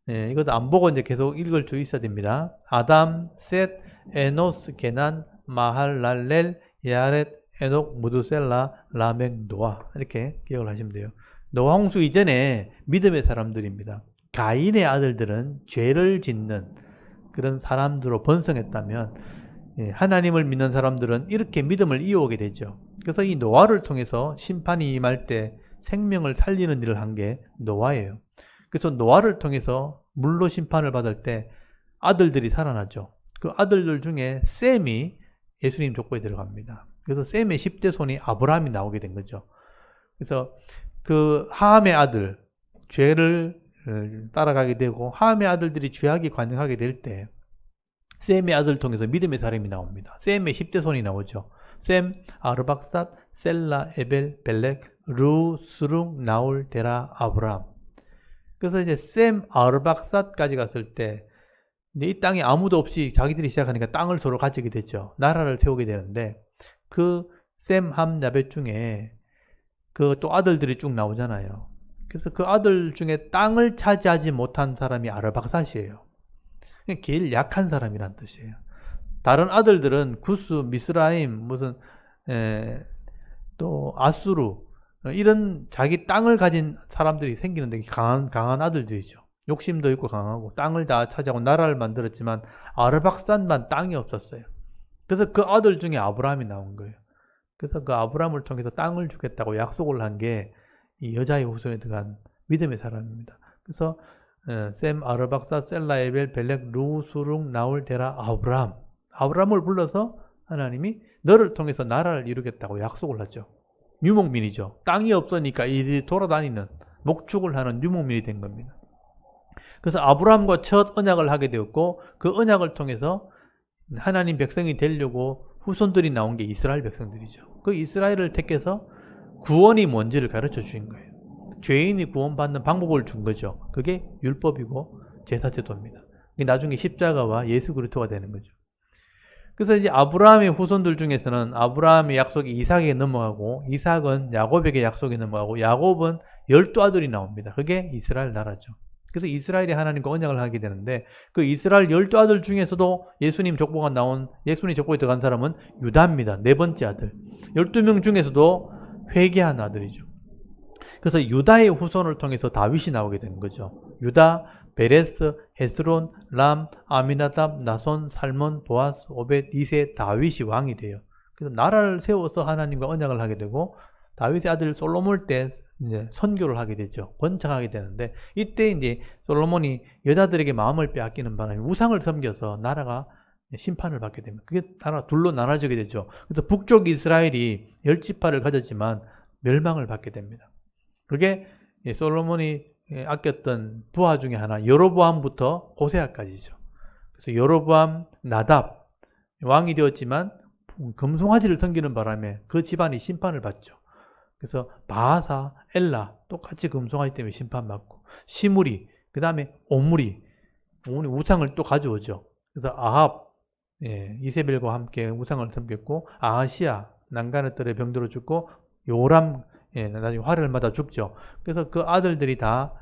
이것도 안 보고 이제 계속 읽을 수 있어야 됩니다. 아담, 셋, 에노스, 게난, 마할랄렐, 야렛, 에녹, 무두셀라, 라멕, 노아, 이렇게 기억을 하시면 돼요. 노아 홍수 이전에 믿음의 사람들입니다. 가인의 아들들은 죄를 짓는 그런 사람들로 번성했다면 하나님을 믿는 사람들은 이렇게 믿음을 이어오게 되죠. 그래서 이 노아를 통해서 심판이 임할 때 생명을 살리는 일을 한 게 노아예요. 그래서 노아를 통해서 물로 심판을 받을 때 아들들이 살아나죠. 그 아들들 중에 셈이 예수님 족보에 들어갑니다. 그래서 셈의 10대 손이 아브라함이 나오게 된 거죠. 그래서 그 하함의 아들, 죄를 따라가게 되고 하함의 아들들이 죄악이 관영하게 될 때 셈의 아들 통해서 믿음의 사람이 나옵니다. 셈의 10대 손이 나오죠. 셈, 아르박삿, 셀라, 에벨, 벨렉, 루, 스룩, 나울, 데라, 아브람. 그래서 이제 셈, 아르박삿까지 갔을 때 이 땅에 아무도 없이 자기들이 시작하니까 땅을 서로 가지게 되죠. 나라를 세우게 되는데 그 셈, 함, 야벳 중에 그 또 아들들이 쭉 나오잖아요. 그래서 그 아들 중에 땅을 차지하지 못한 사람이 아르박삿이에요. 제일 약한 사람이란 뜻이에요. 다른 아들들은 구스, 미스라임, 무슨 또 아수르 이런 자기 땅을 가진 사람들이 생기는데 강한 아들들이죠. 욕심도 있고 강하고 땅을 다 차지하고 나라를 만들었지만 아르박삿만 땅이 없었어요. 그래서 그 아들 중에 아브라함이 나온 거예요. 그래서 그 아브라함을 통해서 땅을 주겠다고 약속을 한 게 이 여자의 후손에 들어간 믿음의 사람입니다. 그래서 셈, 아르박삿, 셀라, 에벨, 벨렉, 루, 수룩, 나울, 데라, 아브라함을 불러서 하나님이 너를 통해서 나라를 이루겠다고 약속을 하죠. 유목민이죠. 땅이 없으니까 이들이 돌아다니는 목축을 하는 유목민이 된 겁니다. 그래서 아브라함과 첫 언약을 하게 되었고 그 언약을 통해서 하나님 백성이 되려고 후손들이 나온 게 이스라엘 백성들이죠. 그 이스라엘을 택해서 구원이 뭔지를 가르쳐 주신 거예요. 죄인이 구원받는 방법을 준 거죠. 그게 율법이고 제사제도입니다. 나중에 십자가와 예수 그리스도가 되는 거죠. 그래서 이제 아브라함의 후손들 중에서는 아브라함의 약속이 이삭에게 넘어가고 이삭은 야곱에게 약속이 넘어가고 야곱은 12아들이 나옵니다. 그게 이스라엘 나라죠. 그래서 이스라엘이 하나님과 언약을 하게 되는데 그 이스라엘 12아들 중에서도 예수님 족보가 나온 예수님 족보에 들어간 사람은 유다입니다. 네 번째 아들. 12명 중에서도 회개한 아들이죠. 그래서 유다의 후손을 통해서 다윗이 나오게 되는 거죠. 유다, 베레스, 헤스론, 람, 아미나답, 나손, 살몬, 보아스, 오벳, 이세, 다윗이 왕이 돼요. 그래서 나라를 세워서 하나님과 언약을 하게 되고 다윗의 아들 솔로몬 때 이제 선교를 하게 되죠. 번창하게 되는데 이때 이제 솔로몬이 여자들에게 마음을 빼앗기는 바람에 우상을 섬겨서 나라가 심판을 받게 됩니다. 그게 나라가 둘로 나눠지게 되죠. 그래서 북쪽 이스라엘이 10지파를 가졌지만 멸망을 받게 됩니다. 그게 솔로몬이 아꼈던 부하 중에 하나 여로보암부터 호세아까지죠. 그래서 여로보암, 나답 왕이 되었지만 금송아지를 섬기는 바람에 그 집안이 심판을 받죠. 그래서 바하사, 엘라 똑같이 금송아지 때문에 심판받고 시므리, 그 다음에 오므리 우상을 또 가져오죠. 그래서 아합, 이세벨과 함께 우상을 섬겼고 아하시아 난간을 떨어 병들어 죽고 요람 나중에 화를 맞아 죽죠. 그래서 그 아들들이 다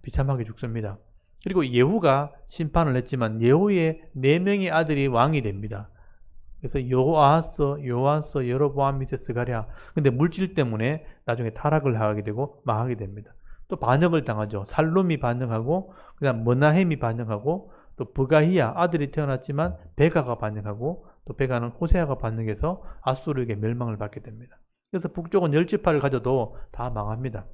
비참하게 죽습니다. 그리고 예후가 심판을 했지만 예후의 4명의 아들이 왕이 됩니다. 그래서 요아스, 여로보암, 밑에 스가랴. 근데 물질 때문에 나중에 타락을 하게 되고 망하게 됩니다. 또 반역을 당하죠. 살룸이 반역하고 그다음 머나헴이 반역하고 또 브가히야 아들이 태어났지만 베가가 반역하고 또 베가는 호세아가 반역해서 아수르에게 멸망을 받게 됩니다. 그래서 북쪽은 10지파를 가져도 다 망합니다.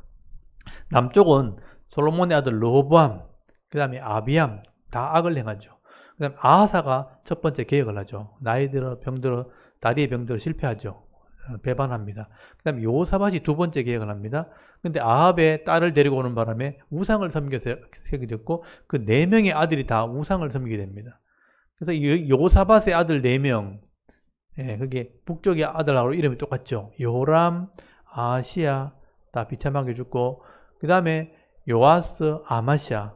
남쪽은 솔로몬의 아들 르호보암, 그 다음에 아비암 다 악을 행하죠. 그 다음에 아하사가 첫 번째 개혁을 하죠. 나이 들어 병들어 다리에 병들어 실패하죠. 배반합니다. 그 다음에 요사밧이 두 번째 개혁을 합니다. 근데 아합의 딸을 데리고 오는 바람에 우상을 섬겨서 세게 됐고 그 4명의 아들이 다 우상을 섬기게 됩니다. 그래서 요사밧의 아들 4명, 그게 북쪽의 아들하고 이름이 똑같죠. 요람, 아하시야 다 비참하게 죽고, 그 다음에 요아스, 아마시아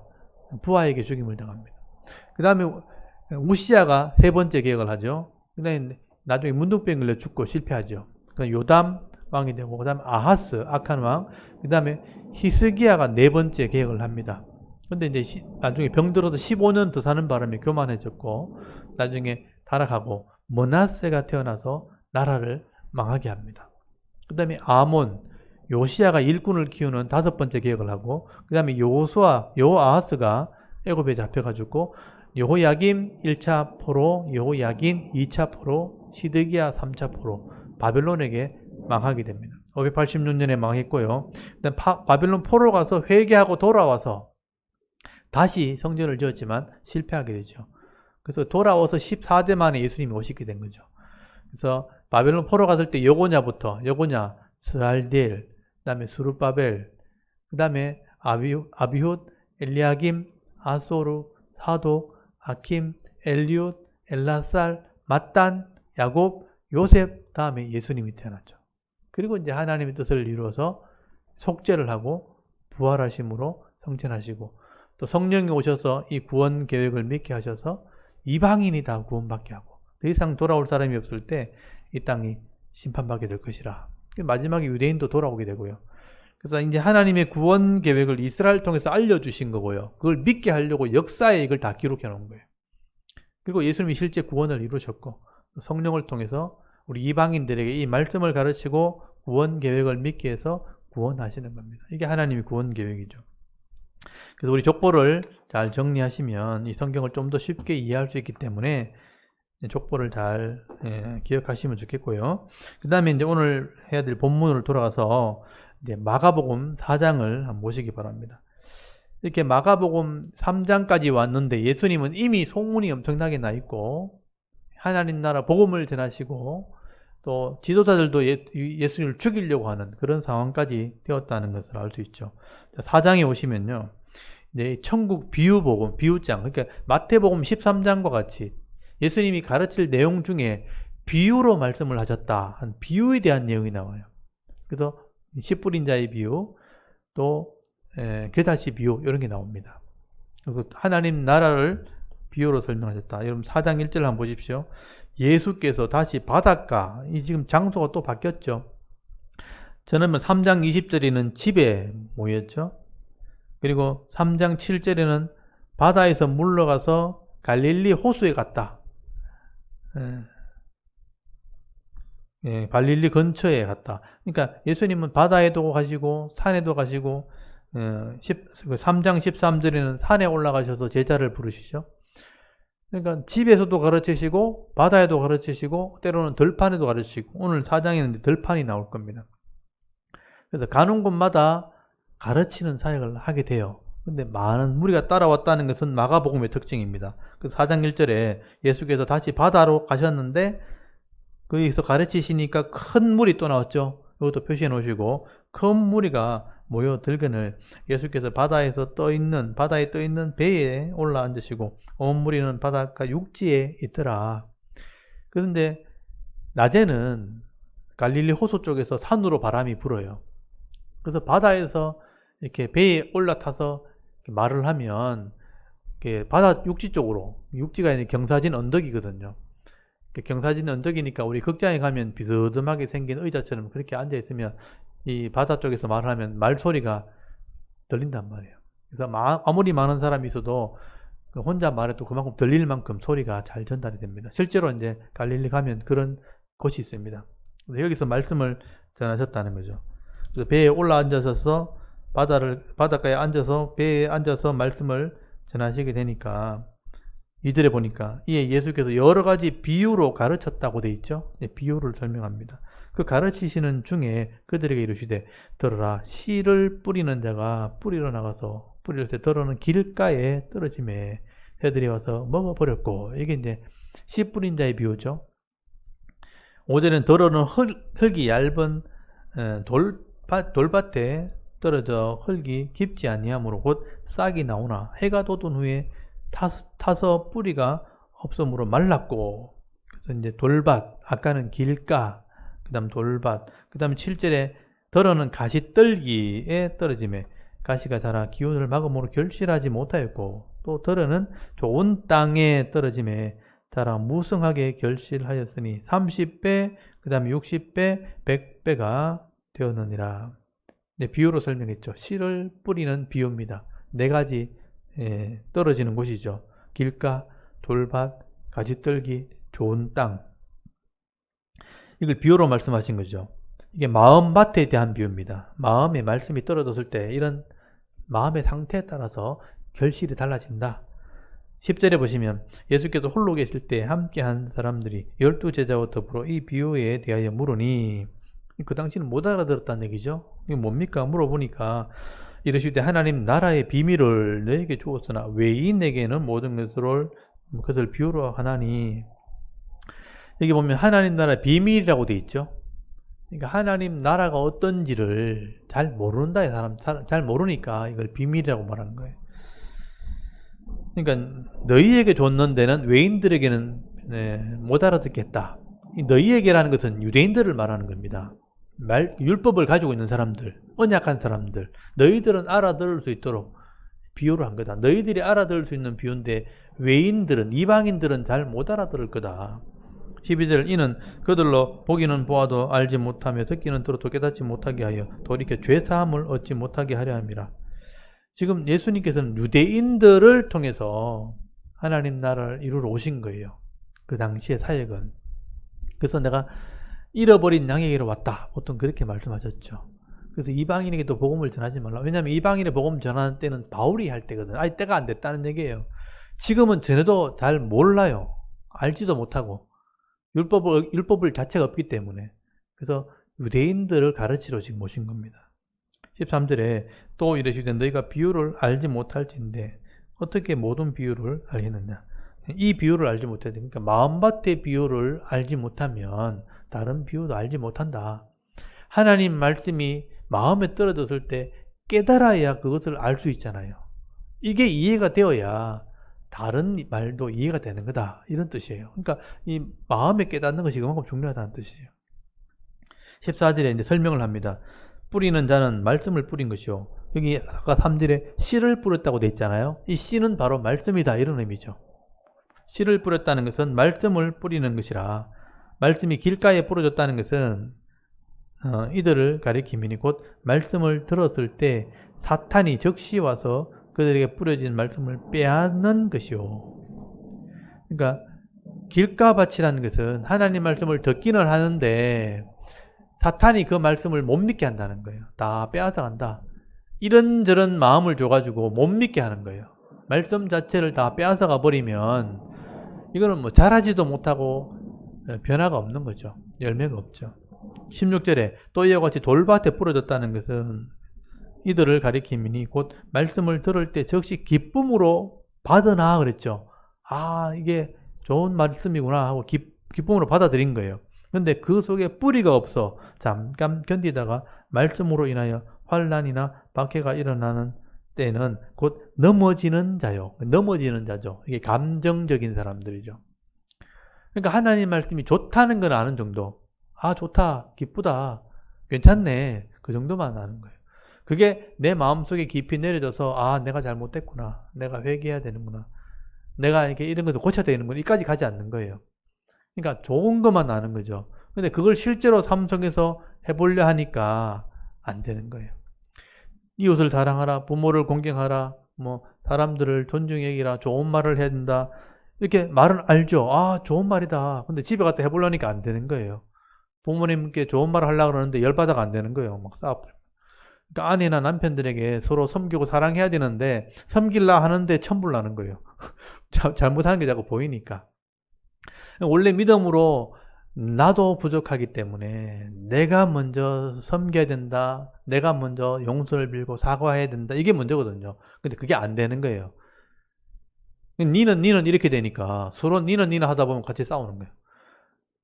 부하에게 죽임을 당합니다. 그 다음에 우시야가 세 번째 계획을 하죠. 그 다음에 나중에 문둥병 걸려 죽고 실패하죠. 그 요담 왕이 되고, 그 다음에 아하스, 악한 왕, 그 다음에 히스기야가 네 번째 계획을 합니다. 근데 이제 나중에 병들어서 15년 더 사는 바람에 교만해졌고, 나중에 타락하고 므낫세가 태어나서 나라를 망하게 합니다. 그 다음에 아몬, 요시야가 일꾼을 키우는 다섯 번째 계획을 하고, 그 다음에 요아하스가 애굽에 잡혀가지고, 여호야김 1차 포로, 여호야긴 2차 포로, 시드기야 3차 포로, 바벨론에게 망하게 됩니다. 586년에 망했고요. 바벨론 포로 가서 회개하고 돌아와서 다시 성전을 지었지만 실패하게 되죠. 그래서 돌아와서 14대 만에 예수님이 오시게 된 거죠. 그래서 바벨론 포로 갔을 때 여고냐, 스알디엘, 그 다음에 수르바벨, 그 다음에 아비훗, 엘리야김, 아소르, 사독, 아킴, 엘리웃, 엘라살, 맏단, 야곱, 요셉, 다음에 예수님이 태어났죠. 그리고 이제 하나님의 뜻을 이루어서 속죄를 하고 부활하심으로 성천하시고, 또 성령이 오셔서 이 구원 계획을 믿게 하셔서 이방인이 다 구원받게 하고, 더 이상 돌아올 사람이 없을 때 이 땅이 심판받게 될 것이라. 마지막에 유대인도 돌아오게 되고요. 그래서 이제 하나님의 구원 계획을 이스라엘 통해서 알려주신 거고요. 그걸 믿게 하려고 역사에 이걸 다 기록해 놓은 거예요. 그리고 예수님이 실제 구원을 이루셨고, 성령을 통해서 우리 이방인들에게 이 말씀을 가르치고 구원 계획을 믿게 해서 구원하시는 겁니다. 이게 하나님의 구원 계획이죠. 그래서 우리 족보를 잘 정리하시면 이 성경을 좀 더 쉽게 이해할 수 있기 때문에 족보를 잘 기억하시면 좋겠고요. 그 다음에 이제 오늘 해야 될 본문으로 돌아가서 이제 마가복음 4장을 한번 보시기 바랍니다. 이렇게 마가복음 3장까지 왔는데 예수님은 이미 소문이 엄청나게 나 있고, 하나님 나라 복음을 전하시고, 또 지도자들도 예수님을 죽이려고 하는 그런 상황까지 되었다는 것을 알 수 있죠. 4장에 오시면요, 이제 천국 비유복음, 비유장, 그러니까 마태복음 13장과 같이 예수님이 가르칠 내용 중에 비유로 말씀을 하셨다 한 비유에 대한 내용이 나와요. 그래서 10불인 자의 비유, 또 겨자씨 비유, 이런 게 나옵니다. 그래서 하나님 나라를 비유로 설명하셨다. 여러분 4장 1절 한번 보십시오. 예수께서 다시 바닷가, 이 지금 장소가 또 바뀌었죠. 저는 3장 20절에는 집에 모였죠. 그리고 3장 7절에는 바다에서 물러가서 갈릴리 호수에 갔다. 갈릴리 근처에 갔다. 그러니까 예수님은 바다에도 가시고 산에도 가시고, 3장 13절에는 산에 올라가셔서 제자를 부르시죠. 그러니까 집에서도 가르치시고 바다에도 가르치시고 때로는 들판에도 가르치시고, 오늘 4장에는 들판이 나올 겁니다. 그래서 가는 곳마다 가르치는 사역을 하게 돼요. 근데 많은 무리가 따라왔다는 것은 마가복음의 특징입니다. 그래서 4장 1절에 예수께서 다시 바다로 가셨는데 거기서 가르치시니까 큰 물이 또 나왔죠. 이것도 표시해 놓으시고, 큰 무리가 모여들거늘 예수께서 바다에 떠 있는 배에 올라앉으시고 온 무리는 바닷가 육지에 있더라. 그런데 낮에는 갈릴리 호수 쪽에서 산으로 바람이 불어요. 그래서 바다에서 이렇게 배에 올라타서 말을 하면 바다 육지 쪽으로, 육지가 경사진 언덕이거든요. 경사진 언덕이니까 우리 극장에 가면 비스듬하게 생긴 의자처럼 그렇게 앉아있으면 이 바다 쪽에서 말을 하면 말소리가 들린단 말이에요. 그래서 아무리 많은 사람이 있어도 혼자 말해도 그만큼 들릴 만큼 소리가 잘 전달이 됩니다. 실제로 이제 갈릴리 가면 그런 곳이 있습니다. 여기서 말씀을 전하셨다는 거죠. 그래서 배에 올라앉아서 바닷가에 앉아서 배에 앉아서 말씀을 전하시게 되니까, 이들에 보니까 이에 예수께서 여러 가지 비유로 가르쳤다고 돼 있죠. 비유를 설명합니다. 그 가르치시는 중에 그들에게 이르시되 들으라, 씨를 뿌리는 자가 뿌리러 나가서 뿌리를 들어는 길가에 떨어지매 새들이 와서 먹어버렸고, 이게 이제 씨 뿌린 자의 비유죠. 5절은 들어는 흙이 얇은 돌밭에 떨어져 흙이 깊지 아니하므로 곧 싹이 나오나 해가 돋은 후에 타서 뿌리가 없으므로 말랐고. 그래서 이제 돌밭, 아까는 길가, 그 다음 돌밭, 그 다음에 7절에 덜어는 가시떨기에 떨어짐에 가시가 자라 기운을 막음으로 결실하지 못하였고 또 덜어는 좋은 땅에 떨어짐에 자라 무성하게 결실하였으니 30배, 그 다음에 60배, 100배가 되었느니라. 네, 비유로 설명했죠. 씨를 뿌리는 비유입니다. 네 가지 떨어지는 곳이죠. 길가, 돌밭, 가지떨기, 좋은 땅. 이걸 비유로 말씀하신 거죠. 이게 마음밭에 대한 비유입니다. 마음의 말씀이 떨어졌을 때 이런 마음의 상태에 따라서 결실이 달라진다. 10절에 보시면 예수께서 홀로 계실 때 함께한 사람들이 12제자와 더불어 이 비유에 대하여 물으니 그 당시는 못 알아들었다는 얘기죠. 이게 뭡니까? 물어보니까 이르시되 하나님 나라의 비밀을 너에게 주었으나 외인에게는 모든 것을 비유로 하나니. 여기 보면 하나님 나라의 비밀이라고 돼 있죠. 그러니까 하나님 나라가 어떤지를 잘 모른다. 사람 잘 모르니까 이걸 비밀이라고 말하는 거예요. 그러니까 너희에게 줬는 데는 외인들에게는 못 알아듣겠다. 너희에게라는 것은 유대인들을 말하는 겁니다. 율법을 가지고 있는 사람들, 언약한 사람들, 너희들은 알아들을 수 있도록 비유를 한 거다. 너희들이 알아들을 수 있는 비유인데 외인들은, 이방인들은 잘 못 알아들을 거다. 12절 이는 그들로 보기는 보아도 알지 못하며 듣기는 들어도 깨닫지 못하게 하여 돌이켜 죄사함을 얻지 못하게 하려 함이라. 지금 예수님께서는 유대인들을 통해서 하나님 나라를 이루러 오신 거예요. 그 당시의 사역은. 그래서 내가 잃어버린 양에게로 왔다. 보통 그렇게 말씀하셨죠. 그래서 이방인에게도 복음을 전하지 말라. 왜냐하면 이방인의 복음 전하는 때는 바울이 할 때거든. 아직 때가 안 됐다는 얘기예요. 지금은 전해도 잘 몰라요. 알지도 못하고. 율법을 자체가 없기 때문에. 그래서 유대인들을 가르치러 지금 오신 겁니다. 13절에 또 이르시되 너희가 비유를 알지 못할진데 어떻게 모든 비유를 알겠느냐. 이 비유를 알지 못해야 되니까 마음밭의 비유를 알지 못하면 다른 비유도 알지 못한다. 하나님 말씀이 마음에 떨어졌을 때 깨달아야 그것을 알 수 있잖아요. 이게 이해가 되어야 다른 말도 이해가 되는 거다. 이런 뜻이에요. 그러니까 이 마음에 깨닫는 것이 그만큼 중요하다는 뜻이에요. 14절에 이제 설명을 합니다. 뿌리는 자는 말씀을 뿌린 것이요. 여기 아까 3절에 씨를 뿌렸다고 돼 있잖아요. 이 씨는 바로 말씀이다. 이런 의미죠. 씨를 뿌렸다는 것은 말씀을 뿌리는 것이라. 말씀이 길가에 뿌려졌다는 것은 이들을 가리킴이니 곧 말씀을 들었을 때 사탄이 적시 와서 그들에게 뿌려진 말씀을 빼앗는 것이요. 그러니까 길가밭이라는 것은 하나님 말씀을 듣기는 하는데 사탄이 그 말씀을 못 믿게 한다는 거예요. 다 빼앗아 간다. 이런저런 마음을 줘가지고 못 믿게 하는 거예요. 말씀 자체를 다 빼앗아 가버리면 이거는 뭐 자라지도 못하고 변화가 없는 거죠. 열매가 없죠. 16절에 또 이와 같이 돌밭에 뿌려졌다는 것은 이들을 가리킴이니 곧 말씀을 들을 때 즉시 기쁨으로 받으나 그랬죠. 아, 이게 좋은 말씀이구나 하고 기쁨으로 받아들인 거예요. 그런데 그 속에 뿌리가 없어 잠깐 견디다가 말씀으로 인하여 환난이나 박해가 일어나는 때는 곧 넘어지는 자요. 넘어지는 자죠. 이게 감정적인 사람들이죠. 그러니까 하나님 말씀이 좋다는 건 아는 정도. 아, 좋다, 기쁘다, 괜찮네, 그 정도만 아는 거예요. 그게 내 마음속에 깊이 내려져서 아, 내가 잘못됐구나, 내가 회개해야 되는구나, 내가 이렇게 이런 것도 고쳐야 되는구나, 이까지 가지 않는 거예요. 그러니까 좋은 것만 아는 거죠. 근데 그걸 실제로 삶 속에서 해보려 하니까 안 되는 거예요. 이웃을 사랑하라, 부모를 공경하라, 뭐 사람들을 존중히 여기라, 좋은 말을 해야 된다, 이렇게 말은 알죠. 아, 좋은 말이다. 근데 집에 가서 해보려니까 안 되는 거예요. 부모님께 좋은 말을 하려고 그러는데 열받아가 안 되는 거예요. 막 싸워. 그러니까 아내나 남편들에게 서로 섬기고 사랑해야 되는데 섬길라 하는데 천불 나는 거예요. 잘못하는 게 자꾸 보이니까. 원래 믿음으로 나도 부족하기 때문에 내가 먼저 섬겨야 된다, 내가 먼저 용서를 빌고 사과해야 된다, 이게 문제거든요. 근데 그게 안 되는 거예요. 니는 이렇게 되니까 서로 니는 하다 보면 같이 싸우는 거예요.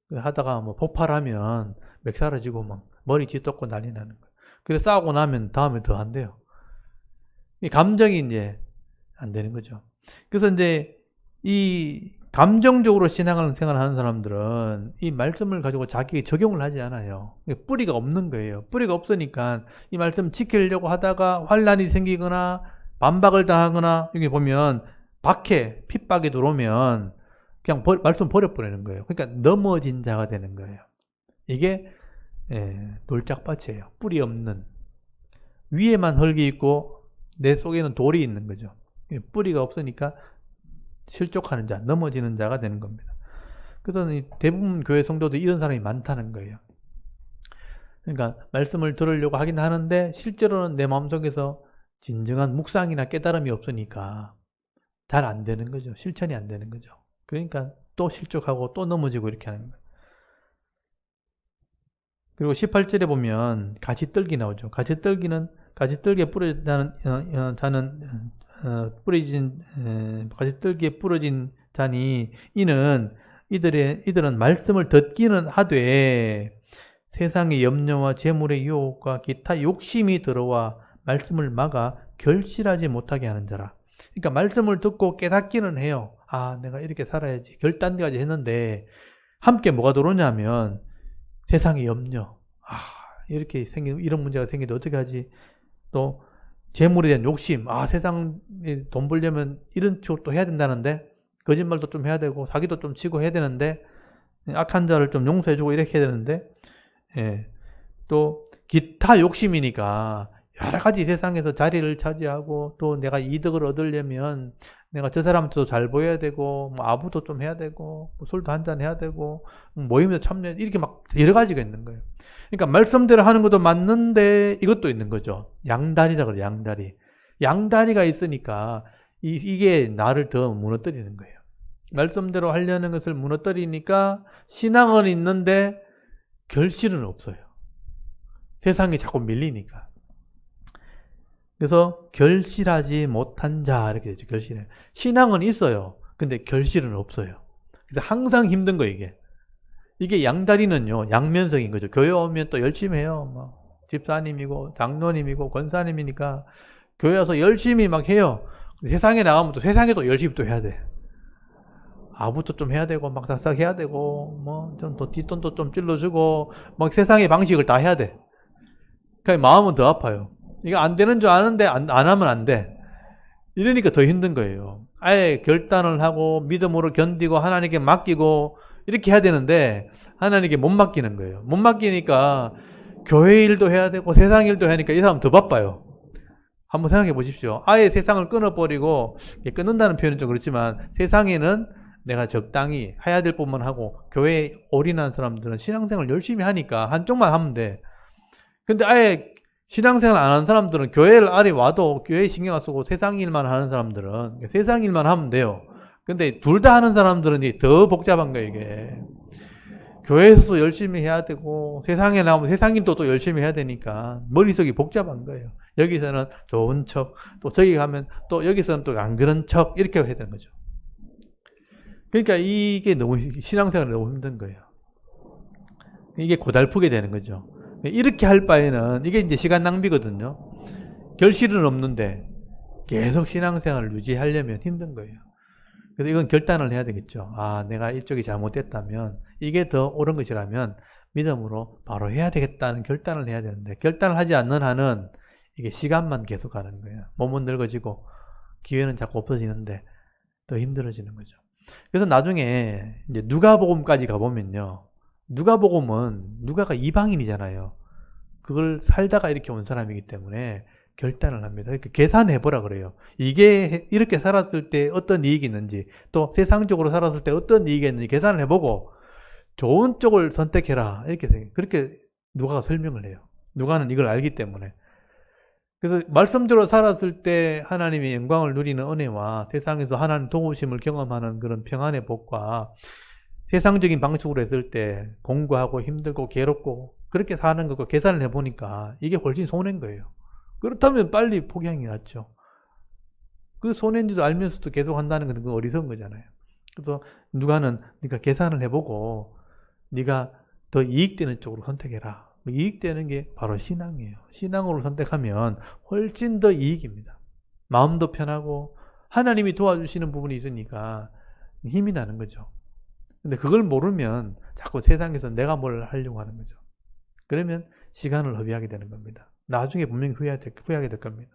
하다가 뭐 폭발하면 맥살아지고 막 머리 쥐뜯고 난리 나는 거예요. 그래서 싸우고 나면 다음에 더 한대요. 이 감정이 이제 안 되는 거죠. 그래서 이제 이 감정적으로 신앙생활을 하는 사람들은 이 말씀을 가지고 자기에게 적용을 하지 않아요. 뿌리가 없는 거예요. 뿌리가 없으니까 이 말씀 지키려고 하다가 환란이 생기거나 반박을 당하거나, 여기 보면 박해, 핍박이 들어오면 그냥 말씀 버려버리는 거예요. 그러니까 넘어진 자가 되는 거예요. 이게 돌짝밭이에요. 뿌리 없는, 위에만 흙이 있고 내 속에는 돌이 있는 거죠. 뿌리가 없으니까 실족하는 자, 넘어지는 자가 되는 겁니다. 그래서 대부분 교회 성도도 이런 사람이 많다는 거예요. 그러니까 말씀을 들으려고 하긴 하는데 실제로는 내 마음속에서 진정한 묵상이나 깨달음이 없으니까 잘 안 되는 거죠. 실천이 안 되는 거죠. 그러니까 또 실족하고 또 넘어지고 이렇게 하는 거예요. 그리고 18절에 보면 가시떨기 나오죠. 가시떨기에 부러진 자니 이들은 말씀을 듣기는 하되 세상의 염려와 재물의 유혹과 기타 욕심이 들어와 말씀을 막아 결실하지 못하게 하는 자라. 그러니까 말씀을 듣고 깨닫기는 해요. 아, 내가 이렇게 살아야지, 결단까지 했는데 함께 뭐가 들어오냐면 세상의 염려, 이렇게 이런 문제가 생기는데 어떻게 하지? 또 재물에 대한 욕심, 세상에 돈 벌려면 이런 쪽도 해야 된다는데, 거짓말도 좀 해야 되고 사기도 좀 치고 해야 되는데, 악한 자를 좀 용서해주고 이렇게 해야 되는데, 또 기타 욕심이니까 여러 가지 세상에서 자리를 차지하고, 또 내가 이득을 얻으려면 내가 저 사람도 잘 보여야 되고, 아부도 좀 해야 되고, 술도 한잔 해야 되고, 모임에도 참여, 이렇게 막 여러 가지가 있는 거예요. 그러니까 말씀대로 하는 것도 맞는데 이것도 있는 거죠. 양다리라 그래요. 양다리. 양다리가 있으니까 이게 나를 더 무너뜨리는 거예요. 말씀대로 하려는 것을 무너뜨리니까 신앙은 있는데 결실은 없어요. 세상에 자꾸 밀리니까. 그래서 결실하지 못한 자, 이렇게 되죠. 결실은. 신앙은 있어요. 근데 결실은 없어요. 그래서 항상 힘든 거예요, 이게. 이게 양다리는요, 양면성인 거죠. 교회 오면 또 열심히 해요. 집사님이고, 장로님이고, 권사님이니까 교회 와서 열심히 막 해요. 세상에 나가면 또 세상에 또 열심히 또 해야 돼. 아부도 좀 해야 되고, 막 싹싹 해야 되고, 좀 또 뒷돈도 좀 찔러주고, 막 세상의 방식을 다 해야 돼. 그러니까 마음은 더 아파요. 이거 안 되는 줄 아는데 안 하면 안 돼. 이러니까 더 힘든 거예요. 아예 결단을 하고 믿음으로 견디고 하나님께 맡기고 이렇게 해야 되는데 하나님께 못 맡기는 거예요. 못 맡기니까 교회 일도 해야 되고 세상 일도 하니까 이 사람 더 바빠요. 한번 생각해 보십시오. 아예 세상을 끊어버리고, 끊는다는 표현은 좀 그렇지만 세상에는 내가 적당히 해야 될 부분만 하고 교회에 올인한 사람들은 신앙생활을 열심히 하니까 한쪽만 하면 돼. 근데 아예 신앙생활 안 하는 사람들은 교회를 아래 와도 교회에 신경 안 쓰고 세상 일만 하는 사람들은 세상 일만 하면 돼요. 근데 둘 다 하는 사람들은 더 복잡한 거예요, 이게. 교회에서도 열심히 해야 되고 세상에 나오면 세상 일도 또 열심히 해야 되니까 머릿속이 복잡한 거예요. 여기서는 좋은 척, 또 저기 가면 또 여기서는 또 안 그런 척, 이렇게 해야 되는 거죠. 그러니까 이게 너무 신앙생활이 너무 힘든 거예요. 이게 고달프게 되는 거죠. 이렇게 할 바에는 이게 이제 시간 낭비거든요. 결실은 없는데 계속 신앙생활을 유지하려면 힘든 거예요. 그래서 이건 결단을 해야 되겠죠. 내가 이쪽이 잘못됐다면, 이게 더 옳은 것이라면 믿음으로 바로 해야 되겠다는 결단을 해야 되는데, 결단을 하지 않는 한은 이게 시간만 계속 가는 거예요. 몸은 늙어지고 기회는 자꾸 없어지는데 더 힘들어지는 거죠. 그래서 나중에 이제 누가복음까지 가보면요, 누가가 이방인이잖아요. 그걸 살다가 이렇게 온 사람이기 때문에 결단을 합니다. 그러니까 계산해보라 그래요. 이게 이렇게 살았을 때 어떤 이익이 있는지, 또 세상적으로 살았을 때 어떤 이익이 있는지 계산을 해보고 좋은 쪽을 선택해라, 그렇게 누가가 설명을 해요. 누가는 이걸 알기 때문에. 그래서 말씀대로 살았을 때 하나님의 영광을 누리는 은혜와 세상에서 하나님 도우심을 경험하는 그런 평안의 복과 세상적인 방식으로 했을 때 공부하고 힘들고 괴롭고 그렇게 사는 것과 계산을 해보니까 이게 훨씬 손해인 거예요. 그렇다면 빨리 포기하는 게 낫죠. 그 손해인지도 알면서도 계속 한다는 건 어리석은 거잖아요. 그래서 누가는 네가 계산을 해보고 네가 더 이익되는 쪽으로 선택해라. 이익되는 게 바로 신앙이에요. 신앙으로 선택하면 훨씬 더 이익입니다. 마음도 편하고 하나님이 도와주시는 부분이 있으니까 힘이 나는 거죠. 근데 그걸 모르면 자꾸 세상에서 내가 뭘 하려고 하는 거죠. 그러면 시간을 허비하게 되는 겁니다. 나중에 분명히 후회하게 될 겁니다.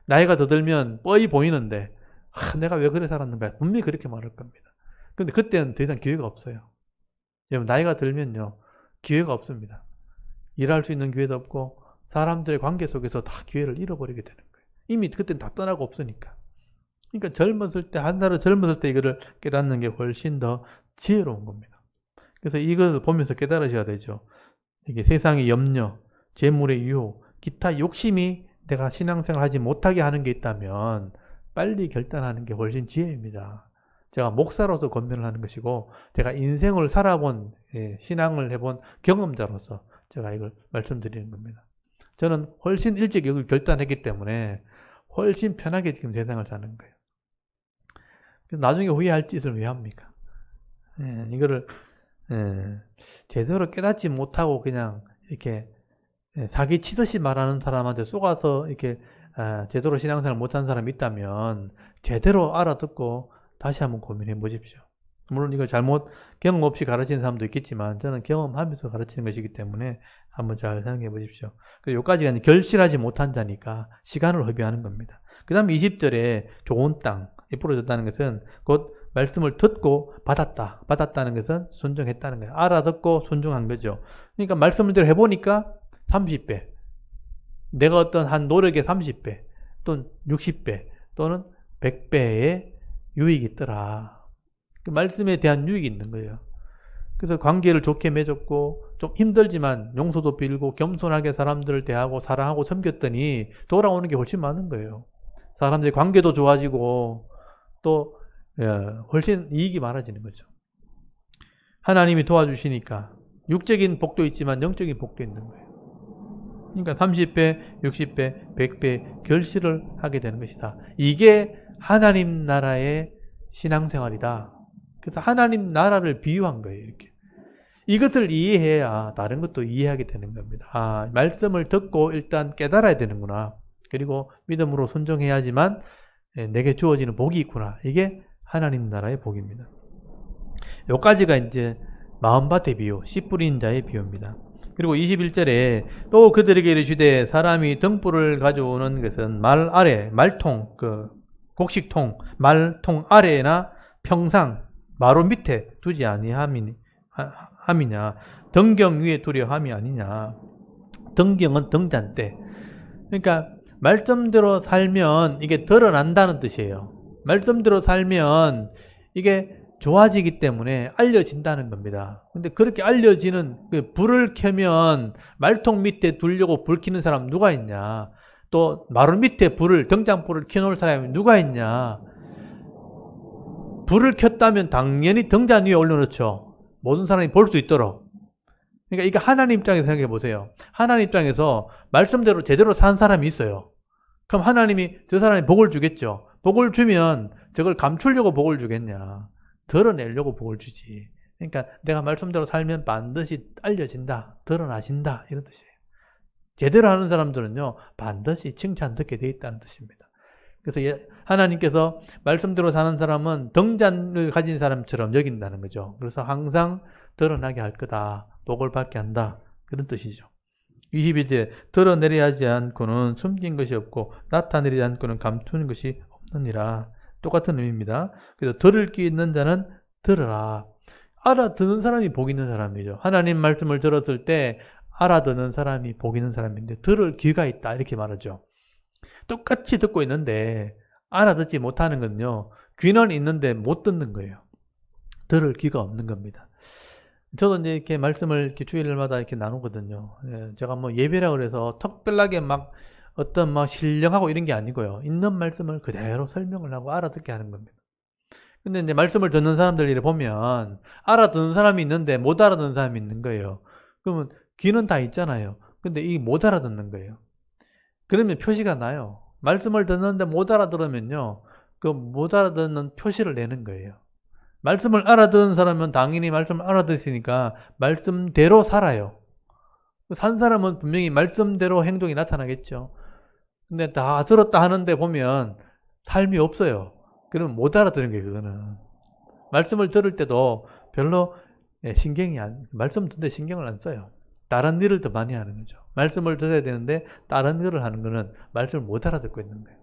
나이가 더 들면 뻔히 보이는데 내가 왜 그래 살았는가 분명히 그렇게 말할 겁니다. 근데 그때는 더 이상 기회가 없어요. 여러분 나이가 들면요 기회가 없습니다. 일할 수 있는 기회도 없고 사람들의 관계 속에서 다 기회를 잃어버리게 되는 거예요. 이미 그때는 다 떠나고 없으니까. 그러니까 젊었을 때 한 살을 젊었을 때 이거를 깨닫는 게 훨씬 더 지혜로운 겁니다. 그래서 이것을 보면서 깨달으셔야 되죠. 이게 세상의 염려, 재물의 유혹, 기타 욕심이 내가 신앙생활 하지 못하게 하는 게 있다면 빨리 결단하는 게 훨씬 지혜입니다. 제가 목사로서 권면을 하는 것이고 제가 인생을 살아본 신앙을 해본 경험자로서 제가 이걸 말씀드리는 겁니다. 저는 훨씬 일찍 이걸 결단했기 때문에 훨씬 편하게 지금 세상을 사는 거예요. 나중에 후회할 짓을 왜 합니까? 이거를 제대로 깨닫지 못하고 그냥 이렇게 사기 치듯이 말하는 사람한테 속아서 이렇게 제대로 신앙생활 못한 사람이 있다면 제대로 알아듣고 다시 한번 고민해 보십시오. 물론 이걸 잘못 경험 없이 가르치는 사람도 있겠지만 저는 경험하면서 가르치는 것이기 때문에 한번 잘 생각해 보십시오. 여기까지가 결실하지 못한 자니까 시간을 허비하는 겁니다. 그 다음 20절에 좋은 땅이 부러졌다는 것은 곧 말씀을 듣고 받았다는 것은 순종했다는 거예요. 알아듣고 순종한 거죠. 그러니까 말씀대로 해보니까 30배 내가 어떤 한 노력의 30배 또는 60배 또는 100배의 유익이 있더라. 그 말씀에 대한 유익이 있는 거예요. 그래서 관계를 좋게 맺었고 좀 힘들지만 용서도 빌고 겸손하게 사람들을 대하고 사랑하고 섬겼더니 돌아오는 게 훨씬 많은 거예요. 사람들의 관계도 좋아지고 또 훨씬 이익이 많아지는 거죠. 하나님이 도와주시니까 육적인 복도 있지만 영적인 복도 있는 거예요. 그러니까 30배, 60배, 100배 결실을 하게 되는 것이다. 이게 하나님 나라의 신앙생활이다. 그래서 하나님 나라를 비유한 거예요. 이렇게. 이것을 이해해야 다른 것도 이해하게 되는 겁니다. 말씀을 듣고 일단 깨달아야 되는구나. 그리고 믿음으로 순종해야지만 내게 주어지는 복이 있구나. 이게 하나님 나라의 복입니다. 여기까지가 이제 마음밭의 비유, 씨 뿌린 자의 비유입니다. 그리고 21절에 또 그들에게 이르시되 사람이 등불을 가져오는 것은 말 아래, 말통, 곡식통, 말통 아래나 평상, 마루 밑에 두지 아니함이냐. 등경 위에 두려 함이 아니냐. 등경은 등잔대. 그러니까 말씀대로 살면 이게 드러난다는 뜻이에요. 말씀대로 살면 이게 좋아지기 때문에 알려진다는 겁니다. 근데 그렇게 알려지는 불을 켜면 말통 밑에 두려고 불 켜는 사람 누가 있냐? 또 마루 밑에 등잔불을 켜놓을 사람이 누가 있냐? 불을 켰다면 당연히 등잔 위에 올려놓죠. 모든 사람이 볼 수 있도록. 그러니까 이거 하나님 입장에서 생각해 보세요. 하나님 입장에서 말씀대로 제대로 산 사람이 있어요. 그럼 하나님이 저 사람이 복을 주겠죠. 복을 주면 저걸 감추려고 복을 주겠냐. 드러내려고 복을 주지. 그러니까 내가 말씀대로 살면 반드시 알려진다. 드러나신다. 이런 뜻이에요. 제대로 하는 사람들은요. 반드시 칭찬 듣게 돼 있다는 뜻입니다. 그래서 하나님께서 말씀대로 사는 사람은 등잔을 가진 사람처럼 여긴다는 거죠. 그래서 항상 드러나게 할 거다. 복을 받게 한다. 그런 뜻이죠. 22절 드러내려 하지 않고는 숨긴 것이 없고 나타내리지 않고는 감추는 것이 없느니라. 똑같은 의미입니다. 그래서 들을 귀 있는 자는 들으라. 알아듣는 사람이 복 있는 사람이죠. 하나님 말씀을 들었을 때 알아듣는 사람이 복 있는 사람인데 들을 귀가 있다 이렇게 말하죠. 똑같이 듣고 있는데 알아듣지 못하는 건요. 귀는 있는데 못 듣는 거예요. 들을 귀가 없는 겁니다. 저도 이제 이렇게 말씀을 이렇게 주일마다 이렇게 나누거든요. 제가 뭐 예배라 그래서 특별하게 어떤 신령하고 이런 게 아니고요. 있는 말씀을 그대로 설명을 하고 알아듣게 하는 겁니다. 근데 이제 말씀을 듣는 사람들을 보면 알아듣는 사람이 있는데 못 알아듣는 사람이 있는 거예요. 그러면 귀는 다 있잖아요. 근데 이 못 알아듣는 거예요. 그러면 표시가 나요. 말씀을 듣는데 못 알아들으면요. 그 못 알아듣는 표시를 내는 거예요. 말씀을 알아듣는 사람은 당연히 말씀을 알아듣으니까 말씀대로 살아요. 산 사람은 분명히 말씀대로 행동이 나타나겠죠. 근데 다 들었다 하는데 보면 삶이 없어요. 그러면 못 알아듣는 거예요, 그거는. 말씀을 들을 때도 별로 말씀 듣는데 신경을 안 써요. 다른 일을 더 많이 하는 거죠. 말씀을 들어야 되는데 다른 일을 하는 거는 말씀을 못 알아듣고 있는 거예요.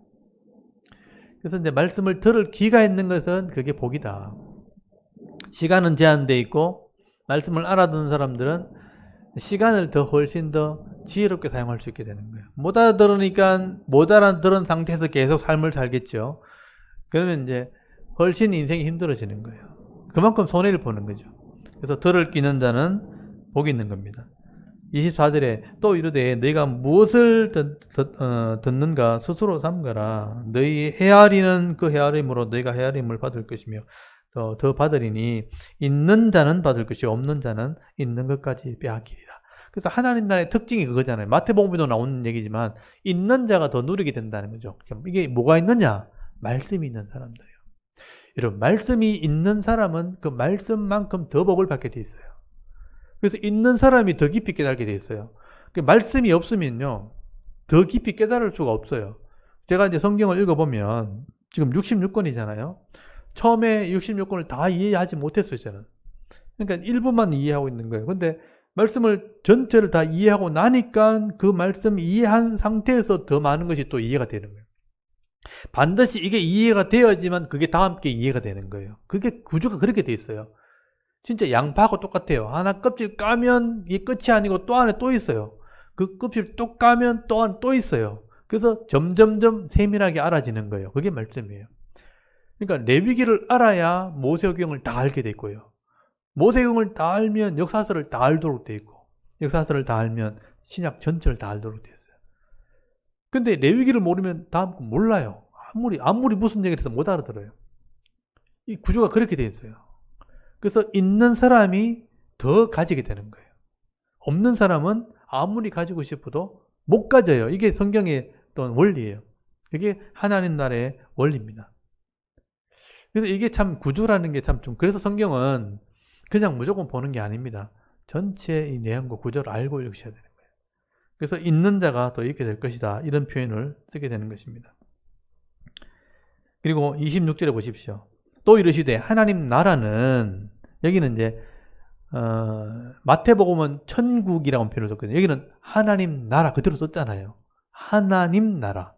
그래서 이제 말씀을 들을 기가 있는 것은 그게 복이다. 시간은 제한되어 있고 말씀을 알아듣는 사람들은 시간을 훨씬 더 지혜롭게 사용할 수 있게 되는 거예요. 못 알아들으니까 못 알아들은 상태에서 계속 삶을 살겠죠. 그러면 이제 훨씬 인생이 힘들어지는 거예요. 그만큼 손해를 보는 거죠. 그래서 들을 끼는 자는 복이 있는 겁니다. 24절에 또 이르되 너희가 무엇을 듣는가 스스로 삼가라. 너희 헤아리는 그 헤아림으로 너희가 헤아림을 받을 것이며 더 받으리니 있는 자는 받을 것이 없는 자는 있는 것까지 빼앗기리라. 그래서 하나님 나라의 특징이 그거잖아요. 마태복음에도 나오는 얘기지만 있는 자가 더 누리게 된다는 거죠. 이게 뭐가 있느냐? 말씀이 있는 사람들이에요. 여러분, 말씀이 있는 사람은 그 말씀만큼 더 복을 받게 돼 있어요. 그래서 있는 사람이 더 깊이 깨달게 돼 있어요. 말씀이 없으면요, 더 깊이 깨달을 수가 없어요. 제가 이제 성경을 읽어보면 지금 66권이잖아요. 처음에 66권을 다 이해하지 못했어요, 저는. 그러니까 일부만 이해하고 있는 거예요. 근데 말씀을 전체를 다 이해하고 나니까 그 말씀 이해한 상태에서 더 많은 것이 또 이해가 되는 거예요. 반드시 이게 이해가 되어야지만 그게 다 함께 이해가 되는 거예요. 그게 구조가 그렇게 돼 있어요. 진짜 양파하고 똑같아요. 하나 껍질 까면 이게 끝이 아니고 또 안에 또 있어요. 그 껍질 또 까면 또 안에 또 있어요. 그래서 점점점 세밀하게 알아지는 거예요. 그게 말씀이에요. 그러니까 레위기를 알아야 모세오경을 다 알게 돼 있고요. 모세오경을 다 알면 역사서를 다 알도록 돼 있고, 역사서를 다 알면 신약 전체를 다 알도록 돼 있어요. 근데 레위기를 모르면 다음 거 몰라요. 아무리 무슨 얘기를 해서 못 알아들어요. 이 구조가 그렇게 돼 있어요. 그래서 있는 사람이 더 가지게 되는 거예요. 없는 사람은 아무리 가지고 싶어도 못 가져요. 이게 성경의 어떤 원리예요. 이게 하나님 나라의 원리입니다. 그래서 이게 참 구조라는 게 참 좀, 그래서 성경은 그냥 무조건 보는 게 아닙니다. 전체 이 내용과 구조를 알고 읽으셔야 되는 거예요. 그래서 있는 자가 더 있게 될 것이다. 이런 표현을 쓰게 되는 것입니다. 그리고 26절에 보십시오. 또 이르시되 하나님 나라는, 여기는 이제 마태복음은 천국이라고 표현을 썼거든요. 여기는 하나님 나라 그대로 썼잖아요. 하나님 나라.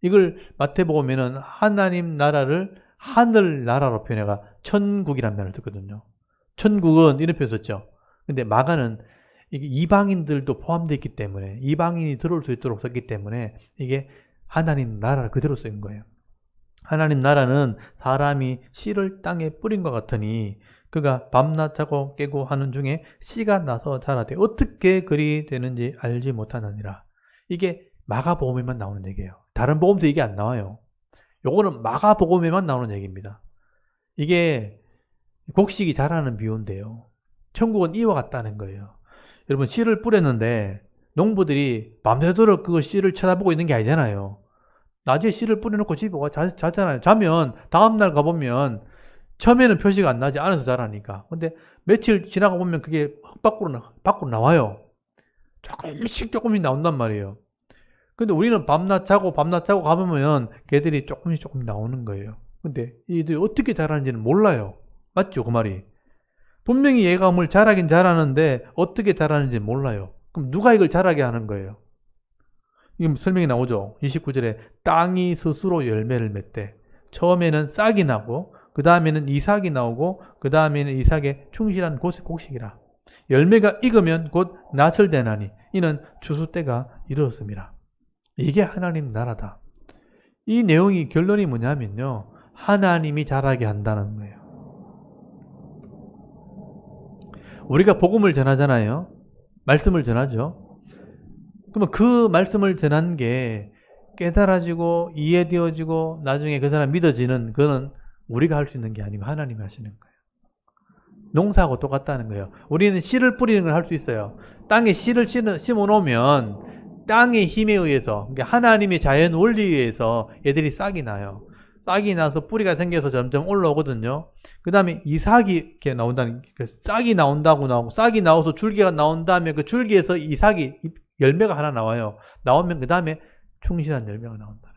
이걸 마태복음에는 하나님 나라를 하늘나라로 표현해가 천국이라는 말을 듣거든요. 천국은 이런 표현 썼죠. 근데 마가는 이게 이방인들도 포함되어 있기 때문에, 이방인이 들어올 수 있도록 썼기 때문에 이게 하나님 나라를 그대로 쓴 거예요. 하나님 나라는 사람이 씨를 땅에 뿌린 것 같으니 그가 밤낮 자고 깨고 하는 중에 씨가 나서 자라되 어떻게 그리 되는지 알지 못하느니라. 이게 마가복음에만 나오는 얘기예요. 다른 복음도 이게 안 나와요. 요거는 마가복음에만 나오는 얘기입니다. 이게 곡식이 자라는 비유인데요. 천국은 이와 같다는 거예요. 여러분, 씨를 뿌렸는데 농부들이 밤새도록 그 씨를 쳐다보고 있는 게 아니잖아요. 낮에 씨를 뿌려놓고 집에 와 자잖아요. 자면 다음날 가보면 처음에는 표시가 안 나지, 안에서 자라니까. 근데 며칠 지나가 보면 그게 밖으로 나와요. 조금씩 나온단 말이에요. 근데 우리는 밤낮 자고 가보면 걔들이 조금씩 나오는 거예요. 근데 이들이 어떻게 자라는지는 몰라요. 맞죠? 그 말이. 분명히 얘가 뭘 자라긴 자라는데 어떻게 자라는지 몰라요. 그럼 누가 이걸 자라게 하는 거예요? 이게 설명이 나오죠. 29절에 땅이 스스로 열매를 맺되 처음에는 싹이 나고 그 다음에는 이삭이 나오고 그 다음에는 이삭의 충실한 곡식이라. 열매가 익으면 곧 낫을 되나니 이는 추수 때가 이르렀음이라. 이게 하나님 나라다. 이 내용이 결론이 뭐냐면요, 하나님이 자라게 한다는 거예요. 우리가 복음을 전하잖아요. 말씀을 전하죠. 그러면 그 말씀을 전한 게 깨달아지고 이해되어지고 나중에 그 사람 믿어지는, 그거는 우리가 할 수 있는 게 아니고 하나님이 하시는 거예요. 농사하고 똑같다는 거예요. 우리는 씨를 뿌리는 걸 할 수 있어요. 땅에 씨를 심어 놓으면 땅의 힘에 의해서, 그러니까 하나님의 자연 원리에 의해서 얘들이 싹이 나요. 싹이 나서 뿌리가 생겨서 점점 올라오거든요. 그 다음에 이삭이 이렇게 나온다는, 싹이 나온다고 나오고, 싹이 나와서 줄기가 나온 다음에 그 줄기에서 이삭이, 열매가 하나 나와요. 나오면 그 다음에 충실한 열매가 나온다.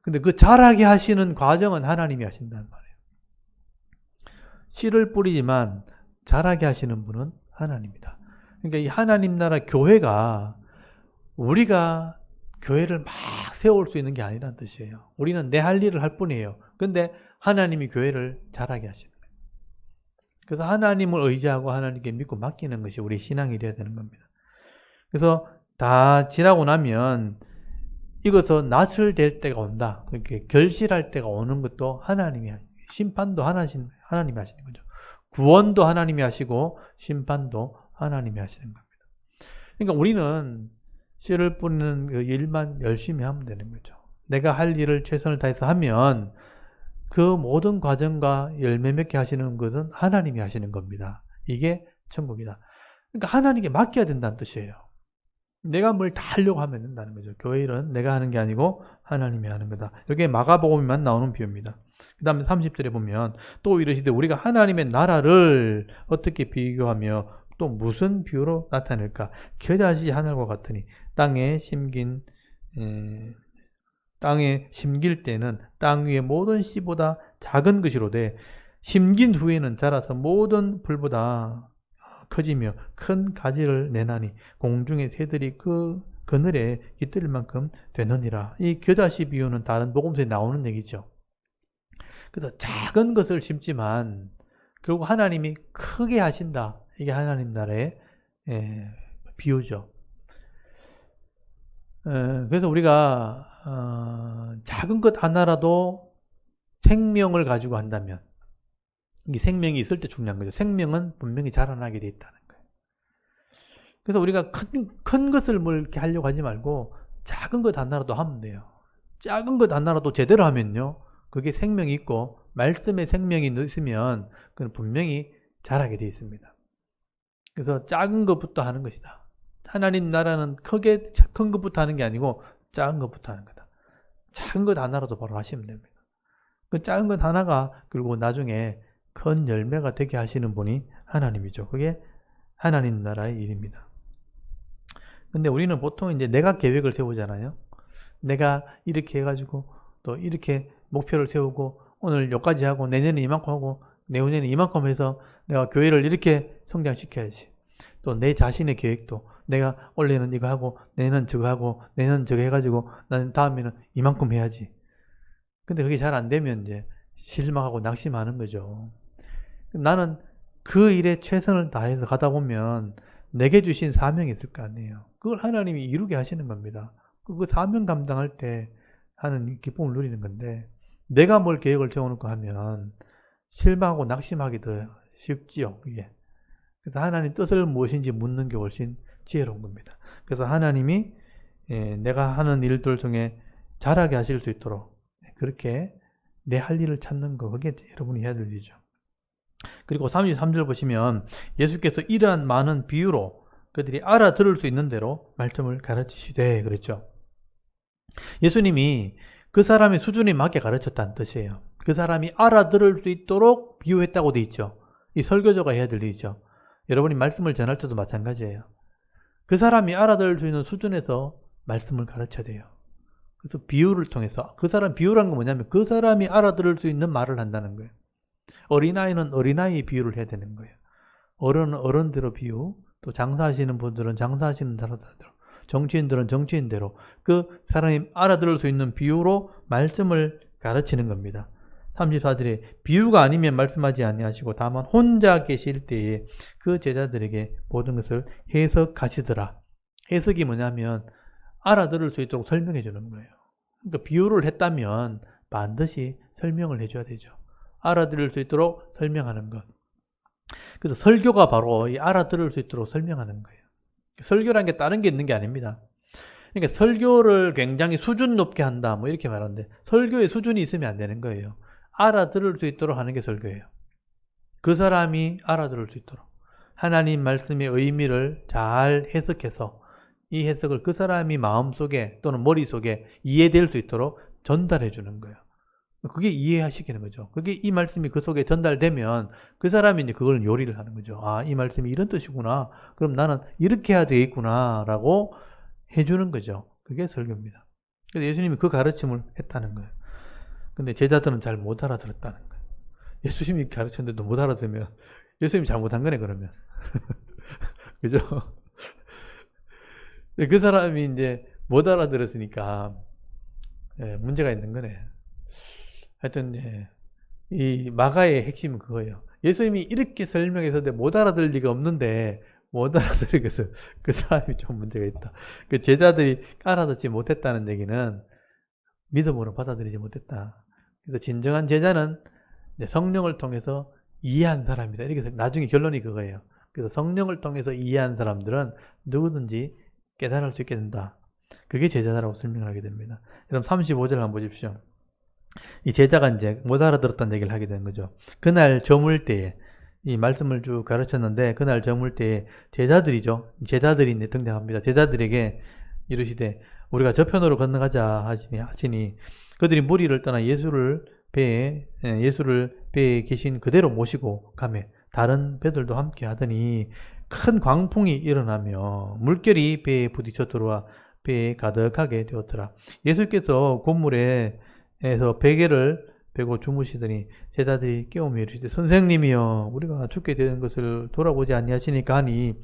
근데 그 자라게 하시는 과정은 하나님이 하신다는 말이에요. 씨를 뿌리지만 자라게 하시는 분은 하나님입니다. 그러니까 이 하나님 나라 교회가 우리가 교회를 막 세울 수 있는 게 아니라는 뜻이에요. 우리는 내 할 일을 할 뿐이에요. 근데 하나님이 교회를 자라게 하시는 거예요. 그래서 하나님을 의지하고 하나님께 믿고 맡기는 것이 우리 신앙이 되어야 되는 겁니다. 그래서 다 지나고 나면 이것은 낯을 댈 때가 온다. 그렇게 결실할 때가 오는 것도 하나님이 하시고, 심판도 하나님이 하시는 거죠. 구원도 하나님이 하시고 심판도 하나님이 하시는 겁니다. 그러니까 우리는 씨를 뿌리는 그 일만 열심히 하면 되는 거죠. 내가 할 일을 최선을 다해서 하면 그 모든 과정과 열매 맺게 하시는 것은 하나님이 하시는 겁니다. 이게 천국이다. 그러니까 하나님께 맡겨야 된다는 뜻이에요. 내가 뭘 다 하려고 하면 된다는 거죠. 교회 일은 내가 하는 게 아니고 하나님이 하는 거다. 여기에 마가복음에만 나오는 비유입니다. 그 다음에 30절에 보면 또 이르시되 우리가 하나님의 나라를 어떻게 비교하며 또 무슨 비유로 나타낼까? 겨자씨 하늘과 같으니 땅에 심길 때는 땅 위의 모든 씨보다 작은 것이로되 심긴 후에는 자라서 모든 풀보다 커지며 큰 가지를 내나니 공중의 새들이 그 그늘에 깃들 만큼 되느니라. 이 겨자씨 비유는 다른 복음서에 나오는 얘기죠. 그래서 작은 것을 심지만 결국 하나님이 크게 하신다. 이게 하나님 나라의 비유죠. 그래서 우리가 작은 것 하나라도 생명을 가지고 한다면, 이 생명이 있을 때 중요한 거죠. 생명은 분명히 자라나게 돼 있다는 거예요. 그래서 우리가 큰 것을 뭘 이렇게 하려고 하지 말고 작은 것 하나라도 하면 돼요. 작은 것 하나라도 제대로 하면요, 그게 생명이 있고 말씀에 생명이 있으면 그건 분명히 자라게 돼 있습니다. 그래서 작은 것부터 하는 것이다. 하나님 나라는 큰 것부터 하는 게 아니고 작은 것부터 하는 거다. 작은 것 하나라도 바로 하시면 됩니다. 그 작은 것 하나가 그리고 나중에 큰 열매가 되게 하시는 분이 하나님이죠. 그게 하나님 나라의 일입니다. 근데 우리는 보통 이제 내가 계획을 세우잖아요. 내가 이렇게 해가지고 또 이렇게 목표를 세우고 오늘 여기까지 하고 내년에 이만큼 하고 내후년에 이만큼 해서 내가 교회를 이렇게 성장시켜야지. 또 내 자신의 계획도 내가 원래는 이거 하고 내년 저거 하고 내년 저거 해가지고 나는 다음에는 이만큼 해야지. 근데 그게 잘 안 되면 이제 실망하고 낙심하는 거죠. 나는 그 일에 최선을 다해서 가다 보면 내게 주신 사명이 있을 거 아니에요. 그걸 하나님이 이루게 하시는 겁니다. 그 사명 감당할 때 하는 기쁨을 누리는 건데, 내가 뭘 계획을 세워놓고 하면 실망하고 낙심하기 더 쉽지요, 이게. 그래서 하나님 뜻을 무엇인지 묻는 게 훨씬 지혜로운 겁니다. 그래서 하나님이 내가 하는 일들 중에 잘하게 하실 수 있도록 그렇게 내 할 일을 찾는 거, 그게 여러분이 해야 될 일이죠. 그리고 33절 보시면 예수께서 이러한 많은 비유로 그들이 알아들을 수 있는 대로 말씀을 가르치시되 그랬죠. 예수님이 그 사람의 수준에 맞게 가르쳤다는 뜻이에요. 그 사람이 알아들을 수 있도록 비유했다고 돼 있죠. 이 설교자가 해야 될 일이죠. 여러분이 말씀을 전할 때도 마찬가지예요. 그 사람이 알아들을 수 있는 수준에서 말씀을 가르쳐야 돼요. 그래서 비유를 통해서, 그 사람 비유란 건 뭐냐면 그 사람이 알아들을 수 있는 말을 한다는 거예요. 어린아이는 어린아이 비유를 해야 되는 거예요. 어른은 어른대로 비유, 또 장사하시는 분들은 장사하시는 대로, 정치인들은 정치인대로 그 사람이 알아들을 수 있는 비유로 말씀을 가르치는 겁니다. 34절에 비유가 아니면 말씀하지 아니하시고 다만 혼자 계실 때에 그 제자들에게 모든 것을 해석하시더라. 해석이 뭐냐면 알아들을 수 있도록 설명해 주는 거예요. 그러니까 비유를 했다면 반드시 설명을 해줘야 되죠. 알아들을 수 있도록 설명하는 것. 그래서 설교가 바로 이 알아들을 수 있도록 설명하는 거예요. 설교라는 게 다른 게 있는 게 아닙니다. 그러니까 설교를 굉장히 수준 높게 한다, 뭐 이렇게 말하는데 설교의 수준이 있으면 안 되는 거예요. 알아들을 수 있도록 하는 게 설교예요. 그 사람이 알아들을 수 있도록 하나님 말씀의 의미를 잘 해석해서 이 해석을 그 사람이 마음속에 또는 머릿속에 이해될 수 있도록 전달해 주는 거예요. 그게 이해하시키는 거죠. 그게 이 말씀이 그 속에 전달되면 그 사람이 이제 그걸 요리를 하는 거죠. 아, 이 말씀이 이런 뜻이구나. 그럼 나는 이렇게 해야 되겠구나. 라고 해주는 거죠. 그게 설교입니다. 그래서 예수님이 그 가르침을 했다는 거예요. 근데 제자들은 잘 못 알아들었다는 거예요. 예수님이 가르쳤는데도 못 알아들으면 예수님이 잘못한 거네, 그러면. 그죠? 그 사람이 이제 못 알아들었으니까 문제가 있는 거네. 하여튼 이 마가의 핵심은 그거예요. 예수님이 이렇게 설명해서도 못 알아들 리가 없는데 못 알아들게 해서 그 사람이 좀 문제가 있다. 그 제자들이 알아듣지 못했다는 얘기는 믿음으로 받아들이지 못했다. 그래서 진정한 제자는 성령을 통해서 이해한 사람이다. 이렇게 나중에 결론이 그거예요. 그래서 성령을 통해서 이해한 사람들은 누구든지 깨달을 수 있게 된다. 그게 제자라고 설명을 하게 됩니다. 그럼 35절 한번 보십시오. 이 제자가 이제 못 알아들었다는 얘기를 하게 되는 거죠. 그날 저물 때에 이 말씀을 쭉 가르쳤는데 그날 저물 때에 제자들이죠. 제자들이 등장합니다. 제자들에게 이르시되 우리가 저편으로 건너가자 하시니 그들이 무리를 떠나 예수를 배에 계신 그대로 모시고 가매 다른 배들도 함께 하더니 큰 광풍이 일어나며 물결이 배에 부딪혀 들어와 배에 가득하게 되었더라. 예수께서 곤물에서 베개를 베고 주무시더니 제자들이 깨우며 이르시되 선생님이여 우리가 죽게 되는 것을 돌아보지 아니하시니까 하니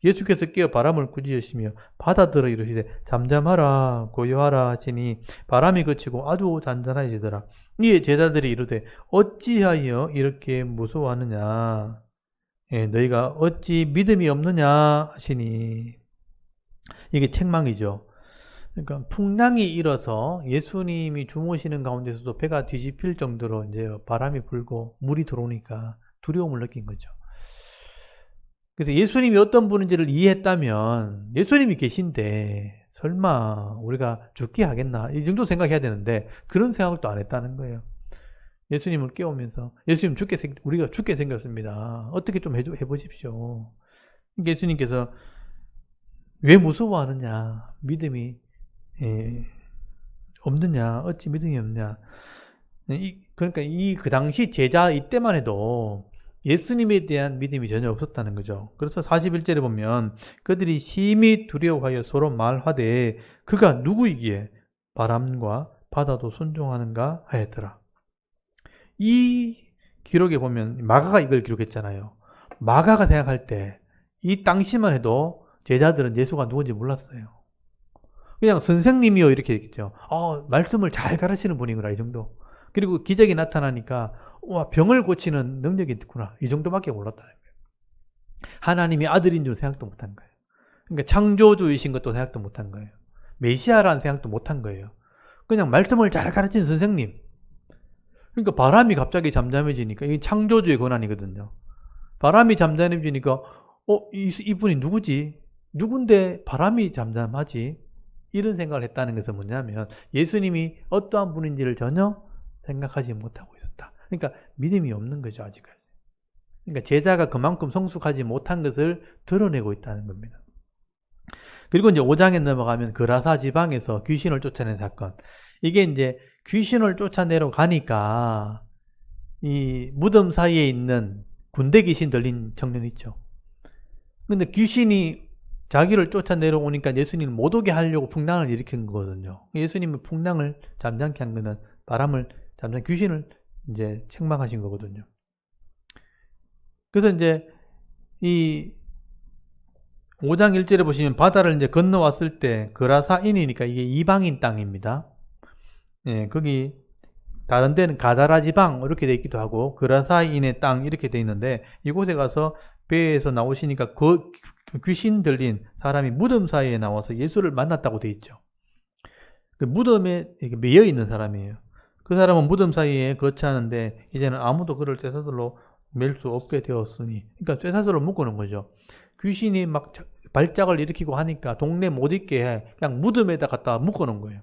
예수께서 깨어 바람을 꾸짖으시며 바다들어 이르시되 잠잠하라 고요하라 하시니 바람이 그치고 아주 잔잔해지더라. 이에 제자들이 이르되 어찌하여 이렇게 무서워하느냐 너희가 어찌 믿음이 없느냐 하시니 이게 책망이죠. 그러니까 풍랑이 일어서 예수님이 주무시는 가운데서도 배가 뒤집힐 정도로 이제 바람이 불고 물이 들어오니까 두려움을 느낀 거죠. 그래서 예수님이 어떤 분인지를 이해했다면 예수님이 계신데 설마 우리가 죽게 하겠나 이 정도 생각해야 되는데 그런 생각을 또 안 했다는 거예요. 예수님을 깨우면서 예수님 우리가 죽게 생겼습니다. 어떻게 좀 해보십시오. 예수님께서 왜 무서워하느냐 믿음이 없느냐 어찌 믿음이 없냐 그러니까 그 당시 제자 이때만 해도 예수님에 대한 믿음이 전혀 없었다는 거죠. 그래서 41절에 보면 그들이 심히 두려워하여 서로 말하되 그가 누구이기에 바람과 바다도 순종하는가 하였더라. 이 기록에 보면 마가가 이걸 기록했잖아요. 마가가 생각할 때 이 당시만 해도 제자들은 예수가 누군지 몰랐어요. 그냥 선생님이요 이렇게 얘기했죠. 말씀을 잘 가르치는 분이구나 이 정도. 그리고 기적이 나타나니까 와 병을 고치는 능력이 있구나 이 정도밖에 몰랐다는 거예요. 하나님이 아들인 줄 생각도 못한 거예요. 그러니까 창조주이신 것도 생각도 못한 거예요. 메시아라는 생각도 못한 거예요. 그냥 말씀을 잘 가르치는 선생님. 그러니까 바람이 갑자기 잠잠해지니까 이게 창조주의 권한이거든요. 바람이 잠잠해지니까 이분이 누구지? 누군데 바람이 잠잠하지? 이런 생각을 했다는 것은 뭐냐면 예수님이 어떠한 분인지를 전혀 생각하지 못하고 있었다. 그러니까 믿음이 없는 거죠 아직까지. 그러니까 제자가 그만큼 성숙하지 못한 것을 드러내고 있다는 겁니다. 그리고 이제 5장에 넘어가면 그라사 지방에서 귀신을 쫓아낸 사건. 이게 이제 귀신을 쫓아내러 가니까 이 무덤 사이에 있는 군대 귀신 들린 청년 있죠. 근데 귀신이 자기를 쫓아내려 오니까 예수님을 못 오게 하려고 풍랑을 일으킨 거거든요. 예수님은 풍랑을 잠잠케 한 거는 바람을 귀신을 이제 책망하신 거거든요. 그래서 이제 이 5장 1절에 보시면 바다를 이제 건너왔을 때 그라사인이니까 이게 이방인 땅입니다. 거기 다른 데는 가다라 지방 이렇게 돼 있기도 하고 그라사인의 땅 이렇게 돼 있는데 이곳에 가서 배에서 나오시니까 그 귀신 들린 사람이 무덤 사이에 나와서 예수를 만났다고 돼 있죠. 그 무덤에 매여 있는 사람이에요. 그 사람은 무덤 사이에 거처하는데 이제는 아무도 그를 쇠사슬로 맬 수 없게 되었으니 그러니까 쇠사슬로 묶어놓은 거죠. 귀신이 막 발작을 일으키고 하니까 동네 못 있게 해. 그냥 무덤에다 갖다 묶어놓은 거예요.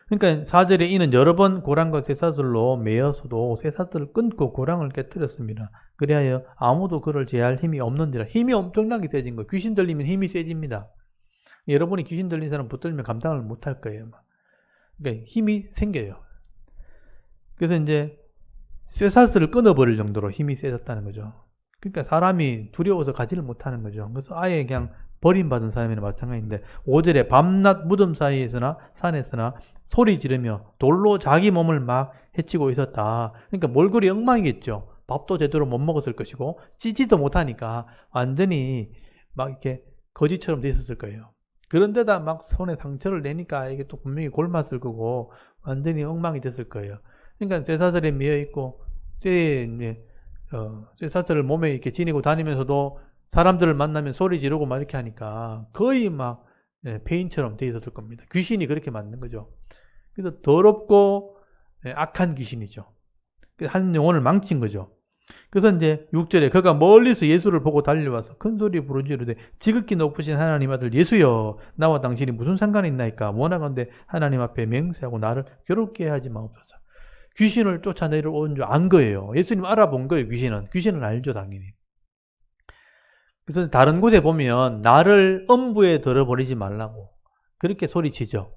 그러니까 4절에 이는 여러 번 고랑과 쇠사슬로 매어서도 쇠사슬을 끊고 고랑을 깨뜨렸습니다. 그리하여 아무도 그를 제할 힘이 없는지라. 힘이 엄청나게 세진 거예요. 귀신 들리면 힘이 세집니다. 여러분이 귀신 들린 사람 붙들면 감당을 못할 거예요. 그러니까 힘이 생겨요. 그래서 이제 쇠사슬을 끊어버릴 정도로 힘이 세졌다는 거죠. 그러니까 사람이 두려워서 가지를 못하는 거죠. 그래서 아예 그냥 버림받은 사람이나 마찬가지인데 5절에 밤낮 무덤 사이에서나 산에서나 소리 지르며 돌로 자기 몸을 막 해치고 있었다. 그러니까 몰골이 엉망이겠죠. 밥도 제대로 못 먹었을 것이고 씻지도 못하니까 완전히 막 이렇게 거지처럼 돼 있었을 거예요. 그런데다 막 손에 상처를 내니까 이게 또 분명히 골맞을 거고 완전히 엉망이 됐을 거예요. 그러니까 쇠사슬에 미어 있고 쇠사슬을 몸에 이렇게 지니고 다니면서도 사람들을 만나면 소리 지르고 막 이렇게 하니까 거의 막 폐인처럼 돼 있었을 겁니다. 귀신이 그렇게 만든 거죠. 그래서 더럽고 악한 귀신이죠. 한 영혼을 망친 거죠. 그래서 이제 6절에 그가 멀리서 예수를 보고 달려와서 큰 소리 부르짖으되 지극히 높으신 하나님 아들 예수여 나와 당신이 무슨 상관이 있나이까 원하건대 하나님 앞에 맹세하고 나를 괴롭게 하지 마옵소서. 귀신을 쫓아내려온 줄 안 거예요. 예수님 알아본 거예요. 귀신은 알죠 당연히. 그래서 다른 곳에 보면 나를 엄부에 들어버리지 말라고 그렇게 소리치죠.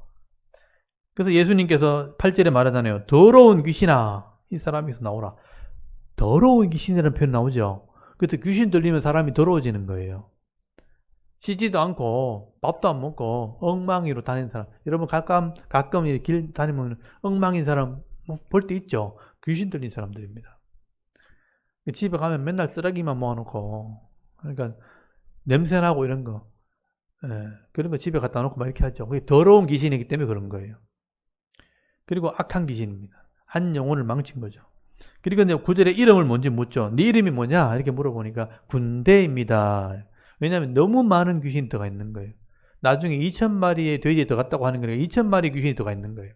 그래서 예수님께서 8절에 말하잖아요. 더러운 귀신아 이 사람에서 나오라. 더러운 귀신이라는 표현 나오죠. 그래서 귀신 들리면 사람이 더러워지는 거예요. 씻지도 않고 밥도 안 먹고 엉망이로 다니는 사람. 여러분 가끔 길 다니면 엉망인 사람 볼 때 있죠. 귀신 들린 사람들입니다. 집에 가면 맨날 쓰레기만 모아놓고 그러니까 냄새나고 이런 거 그런 거 집에 갖다 놓고 막 이렇게 하죠. 그게 더러운 귀신이기 때문에 그런 거예요. 그리고 악한 귀신입니다. 한 영혼을 망친 거죠. 그리고 이제 9절에 이름을 뭔지 묻죠. 네 이름이 뭐냐? 이렇게 물어보니까 군대입니다. 왜냐하면 너무 많은 귀신이 들어가 있는 거예요. 나중에 2,000마리의 돼지에 들어갔다고 하는 거예요. 2,000마리 귀신이 들어가 있는 거예요.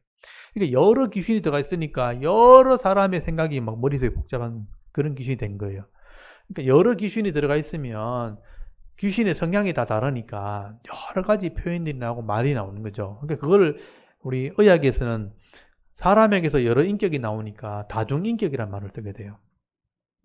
그러니까 여러 귀신이 들어가 있으니까 여러 사람의 생각이 막 머릿속에 복잡한 그런 귀신이 된 거예요. 그러니까 여러 귀신이 들어가 있으면 귀신의 성향이 다 다르니까 여러 가지 표현들이 나오고 말이 나오는 거죠. 그러니까 그거를 우리 의학에서는 사람에게서 여러 인격이 나오니까 다중인격이라는 말을 쓰게 돼요.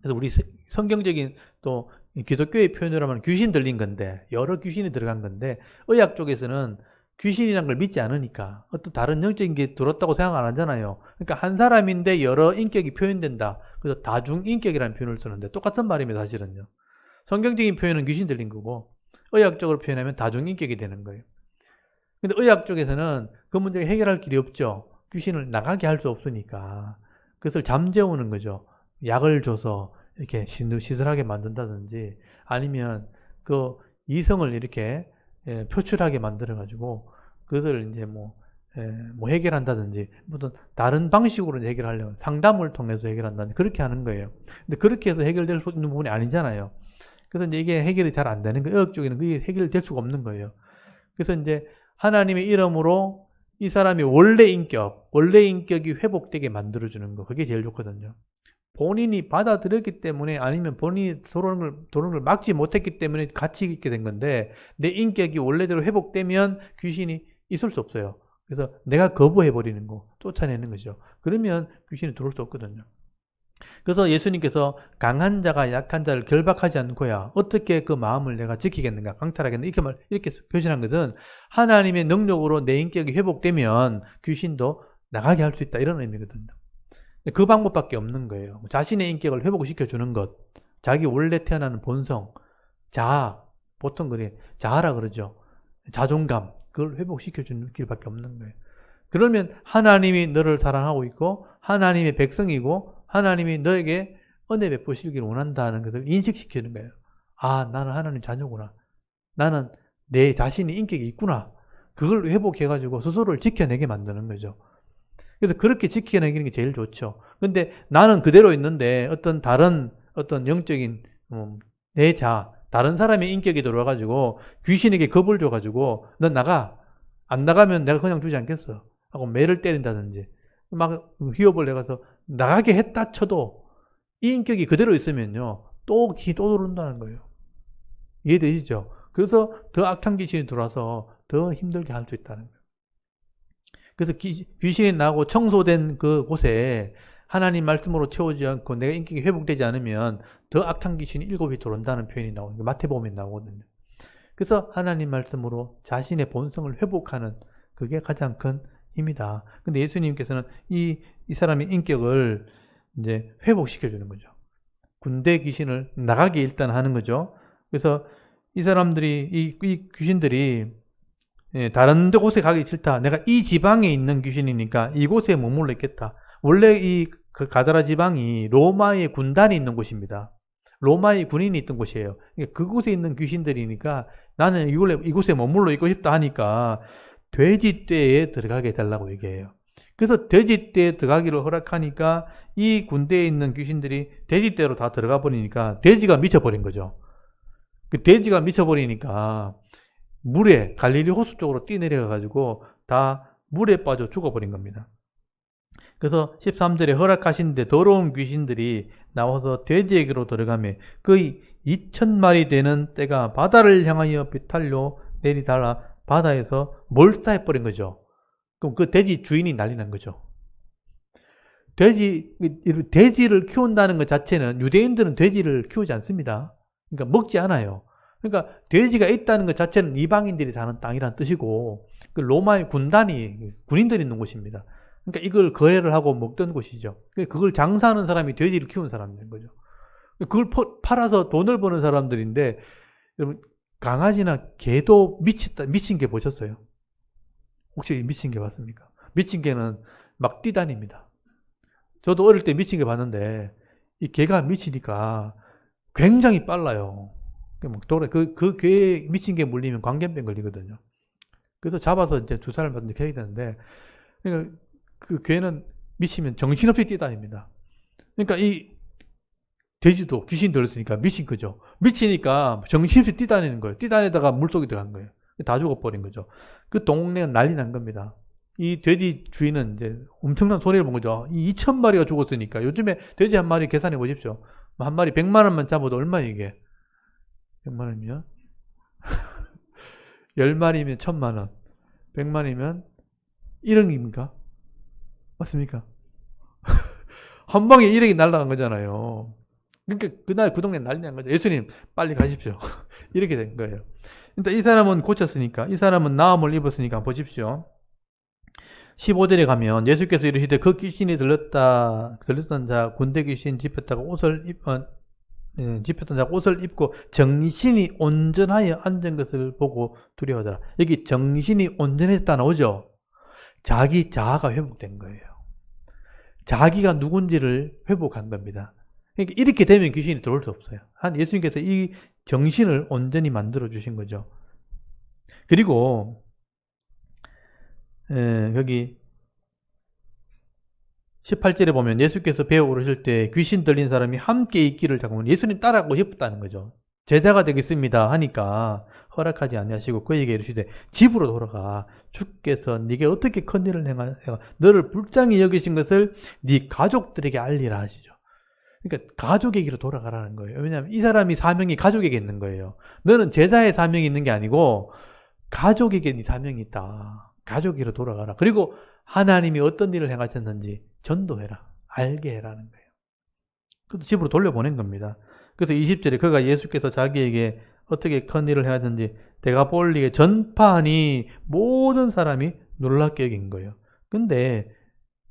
그래서 우리 성경적인 또 기독교의 표현으로 하면 귀신 들린 건데 여러 귀신이 들어간 건데 의학 쪽에서는 귀신이란 걸 믿지 않으니까 어떤 다른 영적인 게 들었다고 생각 안 하잖아요. 그러니까 한 사람인데 여러 인격이 표현된다. 그래서 다중인격이라는 표현을 쓰는데 똑같은 말입니다. 사실은요. 성경적인 표현은 귀신 들린 거고 의학적으로 표현하면 다중인격이 되는 거예요. 근데 의학 쪽에서는 그 문제를 해결할 길이 없죠. 귀신을 나가게 할 수 없으니까 그것을 잠재우는 거죠. 약을 줘서 이렇게 시들하게 만든다든지 아니면 그 이성을 이렇게 표출하게 만들어 가지고 그것을 이제 뭐 해결한다든지 무슨 다른 방식으로 해결하려면 상담을 통해서 해결한다든지 그렇게 하는 거예요. 근데 그렇게 해서 해결될 수 있는 부분이 아니잖아요. 그래서 이제 이게 해결이 잘 안 되는 거예요. 의학 쪽에는 그게 해결될 수가 없는 거예요. 그래서 이제 하나님의 이름으로 이 사람이 원래 인격이 회복되게 만들어주는 거. 그게 제일 좋거든요. 본인이 받아들였기 때문에 아니면 본인이 들어오는 걸 막지 못했기 때문에 같이 있게 된 건데 내 인격이 원래대로 회복되면 귀신이 있을 수 없어요. 그래서 내가 거부해버리는 거, 쫓아내는 거죠. 그러면 귀신이 들어올 수 없거든요. 그래서 예수님께서 강한 자가 약한 자를 결박하지 않고야 어떻게 그 마음을 내가 지키겠는가, 강탈하겠는가 이렇게 표현한 것은 하나님의 능력으로 내 인격이 회복되면 귀신도 나가게 할 수 있다 이런 의미거든요. 그 방법밖에 없는 거예요. 자신의 인격을 회복시켜주는 것, 자기 원래 태어나는 본성, 자아, 보통 그래 자아라 그러죠. 자존감, 그걸 회복시켜주는 길밖에 없는 거예요. 그러면 하나님이 너를 사랑하고 있고 하나님의 백성이고 하나님이 너에게 은혜 베푸시길 원한다는 것을 인식시키는 거예요. 아, 나는 하나님 자녀구나. 나는 내 자신이 인격이 있구나. 그걸 회복해가지고 스스로를 지켜내게 만드는 거죠. 그래서 그렇게 지켜내기는 게 제일 좋죠. 근데 나는 그대로 있는데 다른 영적인 다른 사람의 인격이 들어와가지고 귀신에게 겁을 줘가지고 넌 나가. 안 나가면 내가 그냥 두지 않겠어. 하고 매를 때린다든지 막 위협을 해가서 나가게 했다 쳐도 이 인격이 그대로 있으면요 또 들어온다는 거예요. 이해되시죠? 그래서 더 악한 귀신이 들어와서 더 힘들게 할 수 있다는 거예요. 그래서 귀신이 나고 청소된 그 곳에 하나님 말씀으로 채우지 않고 내가 인격이 회복되지 않으면 더 악한 귀신이 7이 들어온다는 표현이 나오는 마태복음에 나오거든요. 그래서 하나님 말씀으로 자신의 본성을 회복하는 그게 가장 큰 힘이다. 근데 예수님께서는 이 사람의 인격을 이제 회복시켜주는 거죠. 군대 귀신을 나가게 일단 하는 거죠. 그래서 이 사람들이, 이 귀신들이, 다른 데 곳에 가기 싫다. 내가 이 지방에 있는 귀신이니까 이곳에 머물러 있겠다. 원래 그 가다라 지방이 로마의 군단이 있는 곳입니다. 로마의 군인이 있던 곳이에요. 그러니까 그곳에 있는 귀신들이니까 나는 이곳에 머물러 있고 싶다 하니까 돼지떼에 들어가게 해달라고 얘기해요. 그래서 돼지떼에 들어가기를 허락하니까 이 군대에 있는 귀신들이 돼지떼로 다 들어가 버리니까 돼지가 미쳐버린 거죠. 그 돼지가 미쳐버리니까 물에 갈릴리 호수 쪽으로 뛰내려가가지고 다 물에 빠져 죽어버린 겁니다. 그래서 13절에 허락하신데 더러운 귀신들이 나와서 돼지에게로 들어가며 거의 2,000마리 되는 떼가 바다를 향하여 비탈로 내리달아 바다에서 몰사해버린 거죠. 그럼 그 돼지 주인이 난리 난 거죠. 돼지를 키운다는 것 자체는 유대인들은 돼지를 키우지 않습니다. 그러니까 먹지 않아요. 그러니까 돼지가 있다는 것 자체는 이방인들이 사는 땅이란 뜻이고 그 로마의 군인들이 있는 곳입니다. 그러니까 이걸 거래를 하고 먹던 곳이죠. 그걸 장사하는 사람이 돼지를 키우는 사람인 거죠. 그걸 팔아서 돈을 버는 사람들인데 여러분 강아지나 개도 미친 개 보셨어요? 혹시 미친 개 봤습니까? 미친 개는 막 뛰다닙니다. 저도 어릴 때 미친 개 봤는데 이 개가 미치니까 굉장히 빨라요. 그 개에 미친 개 물리면 광견병 걸리거든요. 그래서 잡아서 이제 주사를 받는 게 해야 되는데, 그러니까 그 개는 미치면 정신없이 뛰다닙니다. 그러니까 이 돼지도 귀신 들었으니까 미친 거죠. 미치니까 정신없이 뛰다니는 거예요. 뛰다니다가 물속에 들어간 거예요. 다 죽어버린 거죠. 그 동네는 난리 난 겁니다. 이 돼지 주인은 이제 엄청난 손해를 본 거죠. 이 2,000마리가 죽었으니까. 요즘에 돼지 한 마리 계산해 보십시오. 한 마리 100만 원만 잡아도 얼마 이게? 100만 원이면 10마리면 1,000만 원. 100마리면 1억입니까? 맞습니까? 한 방에 1억이 날아간 거잖아요. 그러니까 그날 그 동네 난리 난 거죠. 예수님 빨리 가십시오. 이렇게 된 거예요. 일단 이 사람은 고쳤으니까, 이 사람은 나음을 입었으니까 보십시오. 15절에 가면 예수께서 이르시되 그 귀신이 들렸던 자 군대 귀신 집혔던 자가 옷을 입고 정신이 온전하여 앉은 것을 보고 두려워하더라. 여기 정신이 온전했다 나오죠. 자기 자아가 회복된 거예요. 자기가 누군지를 회복한 겁니다. 그러니까 이렇게 되면 귀신이 들어올 수 없어요. 예수님께서 이 정신을 온전히 만들어 주신 거죠. 그리고 여기 18절에 보면 예수께서 배에 오르실 때 귀신 들린 사람이 함께 있기를 잠깐만 예수님 따라가고 싶다는 거죠. 제자가 되겠습니다 하니까 허락하지 아니하시고 그에게 이르시되 집으로 돌아가 주께서 네게 어떻게 큰 일을 행하여 너를 불쌍히 여기신 것을 네 가족들에게 알리라 하시죠. 그러니까 가족에게로 돌아가라는 거예요. 왜냐하면 이 사람이 사명이 가족에게 있는 거예요. 너는 제자의 사명이 있는 게 아니고 가족에게 네 사명이 있다. 가족에게로 돌아가라. 그리고 하나님이 어떤 일을 행하셨는지 전도해라. 알게 해라는 거예요. 그래서 집으로 돌려보낸 겁니다. 그래서 20절에 그가 예수께서 자기에게 어떻게 큰 일을 행하셨는지 데가폴리에 전파하니 모든 사람이 놀랍게 여긴 거예요. 근데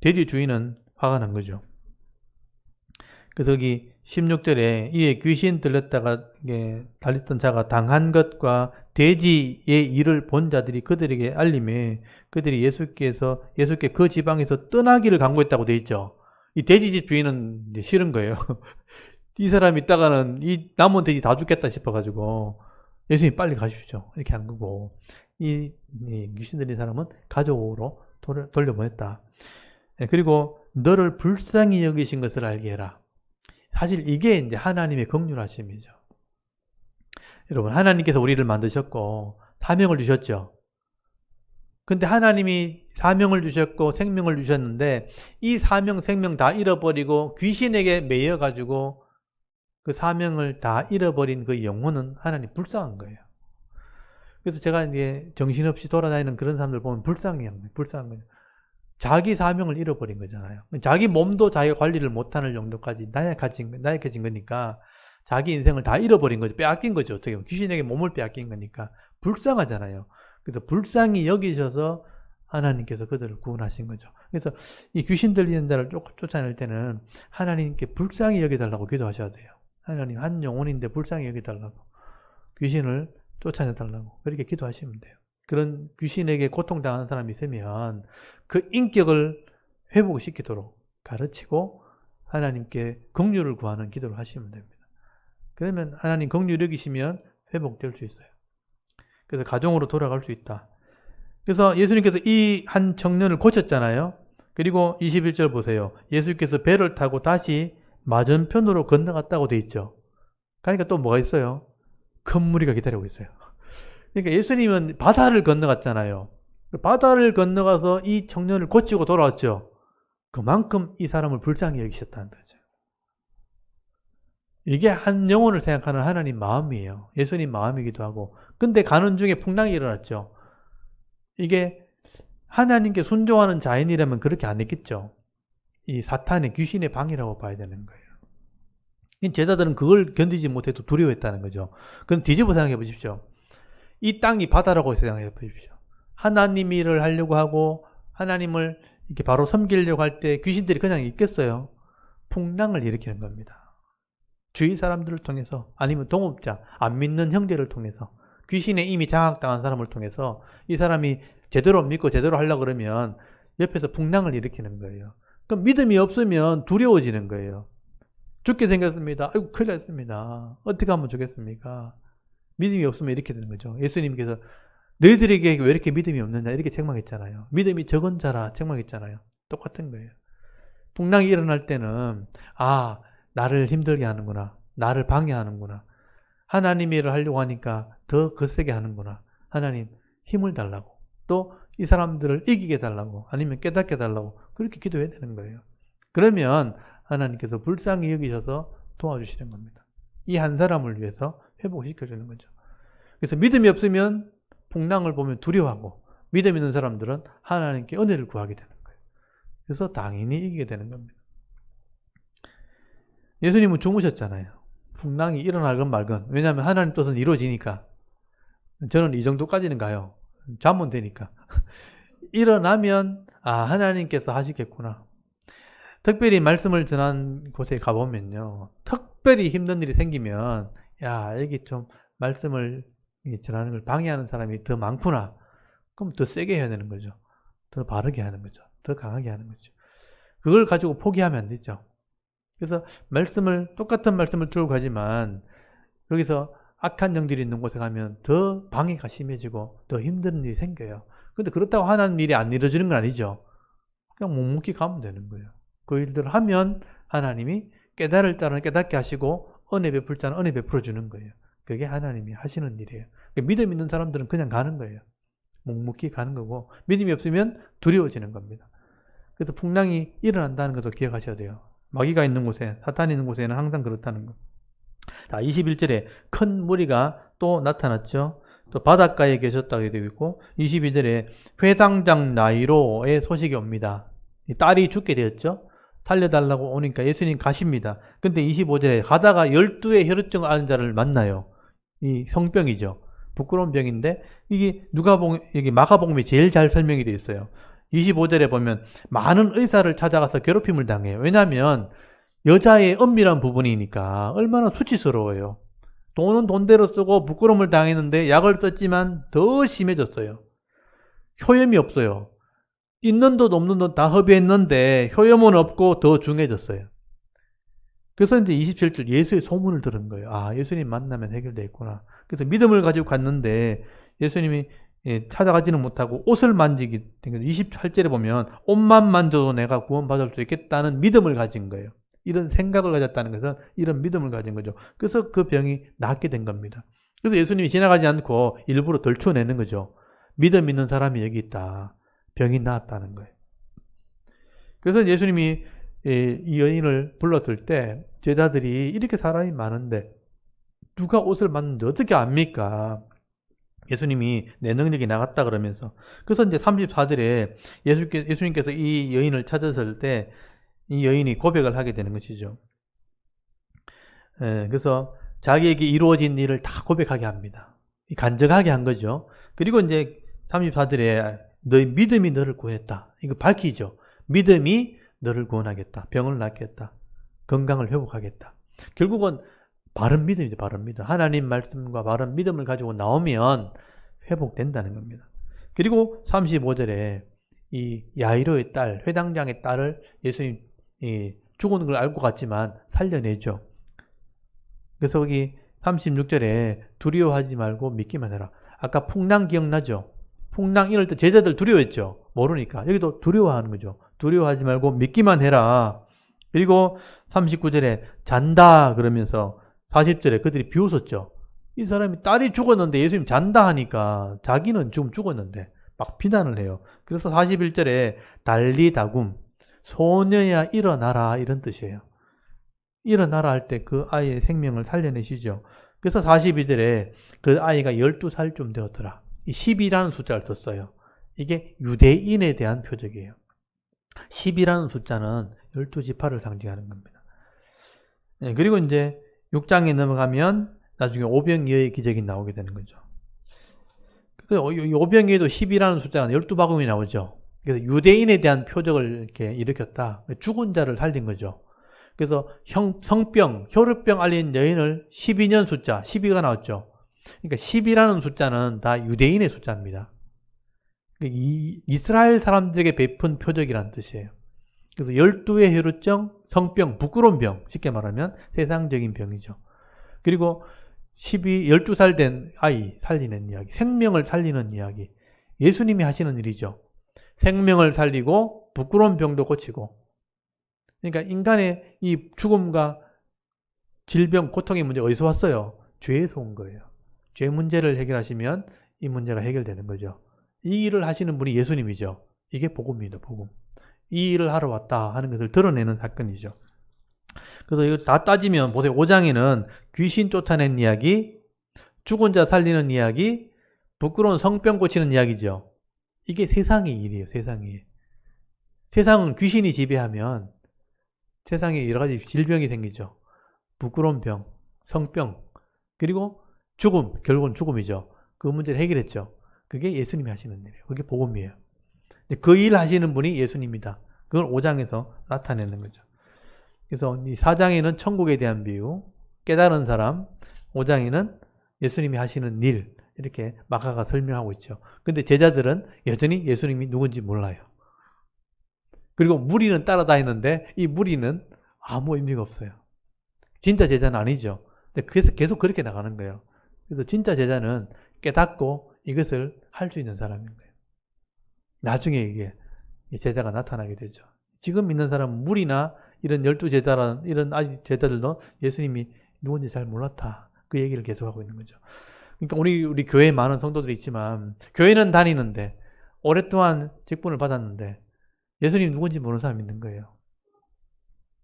돼지 주인은 화가 난 거죠. 그래서 여기 16절에 이에 귀신 들렸다가 달렸던 자가 당한 것과 돼지의 일을 본 자들이 그들에게 알림에 그들이 예수께 그 지방에서 떠나기를 강구했다고 돼 있죠. 이 돼지집 주인은 이제 싫은 거예요. 이 사람 있다가는 이 남은 돼지 다 죽겠다 싶어가지고 예수님 빨리 가십시오. 이렇게 한 거고 이 귀신 들린 사람은 가족으로 돌려보냈다. 그리고 너를 불쌍히 여기신 것을 알게 해라. 사실 이게 이제 하나님의 긍휼하심이죠. 여러분, 하나님께서 우리를 만드셨고 사명을 주셨죠. 근데 하나님이 사명을 주셨고 생명을 주셨는데 이 사명, 생명 다 잃어버리고 귀신에게 매여가지고 그 사명을 다 잃어버린 그 영혼은 하나님 불쌍한 거예요. 그래서 제가 이제 정신없이 돌아다니는 그런 사람들 보면 불쌍한 거예요. 자기 사명을 잃어버린 거잖아요. 자기 몸도 자기가 관리를 못하는 정도까지 나약해진 거니까 자기 인생을 다 잃어버린 거죠. 빼앗긴 거죠. 어떻게 보면 귀신에게 몸을 빼앗긴 거니까 불쌍하잖아요. 그래서 불쌍히 여기셔서 하나님께서 그들을 구원하신 거죠. 그래서 이 귀신 들리는 자를 쫓아낼 때는 하나님께 불쌍히 여겨달라고 기도하셔야 돼요. 하나님 한 영혼인데 불쌍히 여겨달라고 귀신을 쫓아내달라고 그렇게 기도하시면 돼요. 그런 귀신에게 고통당하는 사람이 있으면 그 인격을 회복시키도록 가르치고 하나님께 긍휼을 구하는 기도를 하시면 됩니다. 그러면 하나님 긍휼 여기시면 회복될 수 있어요. 그래서 가정으로 돌아갈 수 있다. 그래서 예수님께서 이 한 청년을 고쳤잖아요. 그리고 21절 보세요. 예수님께서 배를 타고 다시 맞은편으로 건너갔다고 돼 있죠. 그러니까 또 뭐가 있어요? 큰 무리가 기다리고 있어요. 그러니까 예수님은 바다를 건너갔잖아요. 바다를 건너가서 이 청년을 고치고 돌아왔죠. 그만큼 이 사람을 불쌍히 여기셨다는 거죠. 이게 한 영혼을 생각하는 하나님 마음이에요. 예수님 마음이기도 하고. 근데 가는 중에 풍랑이 일어났죠. 이게 하나님께 순종하는 자인이라면 그렇게 안 했겠죠. 이 사탄의 귀신의 방이라고 봐야 되는 거예요. 제자들은 그걸 견디지 못해도 두려워했다는 거죠. 그럼 뒤집어 생각해 보십시오. 이 땅이 바다라고 생각해 보십시오. 하나님 일을 하려고 하고 하나님을 이렇게 바로 섬기려고 할 때 귀신들이 그냥 있겠어요? 풍랑을 일으키는 겁니다. 주위 사람들을 통해서 아니면 동업자, 안 믿는 형제를 통해서 귀신에 이미 장악당한 사람을 통해서 이 사람이 제대로 믿고 제대로 하려고 그러면 옆에서 풍랑을 일으키는 거예요. 그럼 믿음이 없으면 두려워지는 거예요. 죽게 생겼습니다. 아이고 큰일 났습니다. 어떻게 하면 좋겠습니까? 믿음이 없으면 이렇게 되는 거죠. 예수님께서 너희들에게 왜 이렇게 믿음이 없느냐 이렇게 책망했잖아요. 믿음이 적은 자라 책망했잖아요. 똑같은 거예요. 풍랑이 일어날 때는 나를 힘들게 하는구나. 나를 방해하는구나. 하나님 일을 하려고 하니까 더 거세게 하는구나. 하나님 힘을 달라고. 또 이 사람들을 이기게 달라고 아니면 깨닫게 달라고 그렇게 기도해야 되는 거예요. 그러면 하나님께서 불쌍히 여기셔서 도와주시는 겁니다. 이 한 사람을 위해서 회복시켜주는 거죠. 그래서 믿음이 없으면 풍랑을 보면 두려워하고 믿음 있는 사람들은 하나님께 은혜를 구하게 되는 거예요. 그래서 당연히 이기게 되는 겁니다. 예수님은 주무셨잖아요. 풍랑이 일어나건 말건. 왜냐하면 하나님 뜻은 이루어지니까. 저는 이 정도까지는 가요. 자면 되니까. 일어나면 하나님께서 하시겠구나. 특별히 말씀을 전한 곳에 가보면요. 특별히 힘든 일이 생기면 여기 좀 말씀을 전하는 걸 방해하는 사람이 더 많구나. 그럼 더 세게 해야 되는 거죠. 더 바르게 하는 거죠. 더 강하게 하는 거죠. 그걸 가지고 포기하면 안 되죠. 그래서 똑같은 말씀을 들고 가지만 여기서 악한 영들이 있는 곳에 가면 더 방해가 심해지고 더 힘든 일이 생겨요. 근데 그렇다고 하나님 일이 안 이루어지는 건 아니죠. 그냥 묵묵히 가면 되는 거예요. 그 일들을 하면 하나님이 깨달을 자는 깨닫게 하시고 은혜 베풀 자는 은혜 베풀어 주는 거예요. 그게 하나님이 하시는 일이에요. 그러니까 믿음 있는 사람들은 그냥 가는 거예요. 묵묵히 가는 거고 믿음이 없으면 두려워지는 겁니다. 그래서 풍랑이 일어난다는 것을 기억하셔야 돼요. 마귀가 있는 곳에, 사탄이 있는 곳에는 항상 그렇다는 거. 자, 21절에 큰 무리가 또 나타났죠. 또 바닷가에 계셨다고 되어 있고 22절에 회당장 나이로의 소식이 옵니다. 딸이 죽게 되었죠. 살려달라고 오니까 예수님 가십니다. 근데 25절에 가다가 12의 혈루증을 앓은 자를 만나요. 이 성병이죠. 부끄러운 병인데 이게 여기 마가복음이 제일 잘 설명이 되어 있어요. 25절에 보면 많은 의사를 찾아가서 괴롭힘을 당해요. 왜냐하면 여자의 은밀한 부분이니까 얼마나 수치스러워요. 돈은 돈대로 쓰고 부끄러움을 당했는데 약을 썼지만 더 심해졌어요. 효염이 없어요. 있는 돈 없는 돈 다 허비했는데 효염은 없고 더 중해졌어요. 그래서 이제 27절 예수의 소문을 들은 거예요. 예수님 만나면 해결되겠구나. 그래서 믿음을 가지고 갔는데 예수님이 찾아가지는 못하고 옷을 만지기 때문에 28절에 보면 옷만 만져도 내가 구원받을 수 있겠다는 믿음을 가진 거예요. 이런 생각을 가졌다는 것은 이런 믿음을 가진 거죠. 그래서 그 병이 낫게 된 겁니다. 그래서 예수님이 지나가지 않고 일부러 덜쳐내는 거죠. 믿음 있는 사람이 여기 있다. 병이 나았다는 거예요. 그래서 예수님이 이 여인을 불렀을 때 제자들이 이렇게 사람이 많은데 누가 옷을 만는데 어떻게 압니까? 예수님이 내 능력이 나갔다 그러면서. 그래서 이제 34절에 예수님께서 이 여인을 찾았을 때 이 여인이 고백을 하게 되는 것이죠. 그래서 자기에게 이루어진 일을 다 고백하게 합니다. 간증하게 한 거죠. 그리고 이제 34절에 너희 믿음이 너를 구원했다. 이거 밝히죠. 믿음이 너를 구원하겠다. 병을 낫겠다. 건강을 회복하겠다. 결국은 바른 믿음이죠. 바른 믿음. 하나님 말씀과 바른 믿음을 가지고 나오면 회복된다는 겁니다. 그리고 35절에 이 야이로의 딸, 회당장의 딸을 예수님 죽은 걸 알고 갔지만 살려내죠. 그래서 여기 36절에 두려워하지 말고 믿기만 해라. 아까 풍랑 기억나죠? 풍랑 이럴 때 제자들 두려워했죠. 모르니까. 여기도 두려워하는 거죠. 두려워하지 말고 믿기만 해라. 그리고 39절에 잔다 그러면서 40절에 그들이 비웃었죠. 이 사람이 딸이 죽었는데 예수님 잔다 하니까 자기는 지금 죽었는데 막 비난을 해요. 그래서 41절에 달리다굼 소녀야 일어나라 이런 뜻이에요. 일어나라 할 때 그 아이의 생명을 살려내시죠. 그래서 42절에 그 아이가 12살쯤 되었더라. 이 10이라는 숫자를 썼어요. 이게 유대인에 대한 표적이에요. 10이라는 숫자는 12지파를 상징하는 겁니다. 네, 그리고 이제 6장에 넘어가면 나중에 오병이어의 기적이 나오게 되는 거죠. 그래서 오병이어도 10이라는 숫자가 12바구니 나오죠. 그래서 유대인에 대한 표적을 이렇게 일으켰다. 죽은 자를 살린 거죠. 그래서 성병, 혈우병 앓린 여인을 12년 숫자, 12가 나왔죠. 그러니까 10이라는 숫자는 다 유대인의 숫자입니다. 이스라엘 사람들에게 베푼 표적이라는 뜻이에요. 그래서 12의 혈우증, 성병, 부끄러운 병, 쉽게 말하면 세상적인 병이죠. 그리고 12살 된 아이 살리는 이야기, 생명을 살리는 이야기. 예수님이 하시는 일이죠. 생명을 살리고 부끄러운 병도 고치고. 그러니까 인간의 이 죽음과 질병, 고통의 문제 어디서 왔어요? 죄에서 온 거예요. 죄 문제를 해결하시면 이 문제가 해결되는 거죠. 이 일을 하시는 분이 예수님이죠. 이게 복음입니다. 복음. 이 일을 하러 왔다 하는 것을 드러내는 사건이죠. 그래서 이거 다 따지면 보세요. 5장에는 귀신 쫓아낸 이야기, 죽은 자 살리는 이야기, 부끄러운 성병 고치는 이야기죠. 이게 세상의 일이에요. 세상의 일. 세상은 귀신이 지배하면 세상에 여러 가지 질병이 생기죠. 부끄러운 병, 성병, 그리고 죽음, 결국은 죽음이죠. 그 문제를 해결했죠. 그게 예수님이 하시는 일이에요. 그게 복음이에요. 그 일 하시는 분이 예수님이다. 그걸 5장에서 나타내는 거죠. 그래서 이 4장에는 천국에 대한 비유, 깨달은 사람, 5장에는 예수님이 하시는 일, 이렇게 마가가 설명하고 있죠. 근데 제자들은 여전히 예수님이 누군지 몰라요. 그리고 무리는 따라다니는데 이 무리는 아무 의미가 없어요. 진짜 제자는 아니죠. 근데 그래서 계속 그렇게 나가는 거예요. 그래서 진짜 제자는 깨닫고 이것을 할 수 있는 사람인 거예요. 나중에 이게 제자가 나타나게 되죠. 지금 있는 사람은 무리나 이런 12제자라는 이런 아직 제자들도 예수님이 누군지 잘 몰랐다. 그 얘기를 계속하고 있는 거죠. 그러니까 우리 교회에 많은 성도들이 있지만 교회는 다니는데 오랫동안 직분을 받았는데 예수님 누군지 모르는 사람이 있는 거예요.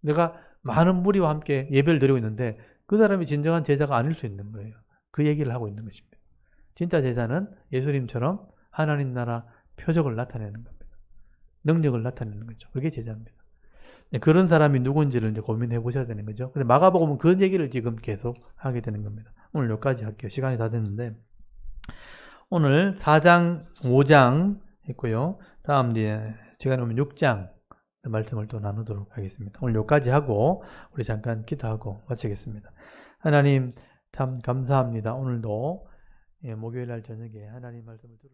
내가 많은 무리와 함께 예배를 드리고 있는데 그 사람이 진정한 제자가 아닐 수 있는 거예요. 그 얘기를 하고 있는 것입니다. 진짜 제자는 예수님처럼 하나님 나라 표적을 나타내는 겁니다. 능력을 나타내는 거죠. 그게 제자입니다. 그런 사람이 누군지를 이제 고민해 보셔야 되는 거죠. 근데 마가복음은 그 얘기를 지금 계속 하게 되는 겁니다. 오늘 여기까지 할게요. 시간이 다 됐는데 오늘 4장, 5장 했고요. 다음 뒤에 시간이 오면 6장 말씀을 또 나누도록 하겠습니다. 오늘 여기까지 하고 우리 잠깐 기도하고 마치겠습니다. 하나님 참 감사합니다. 오늘도 목요일 날 저녁에 하나님 말씀을 들을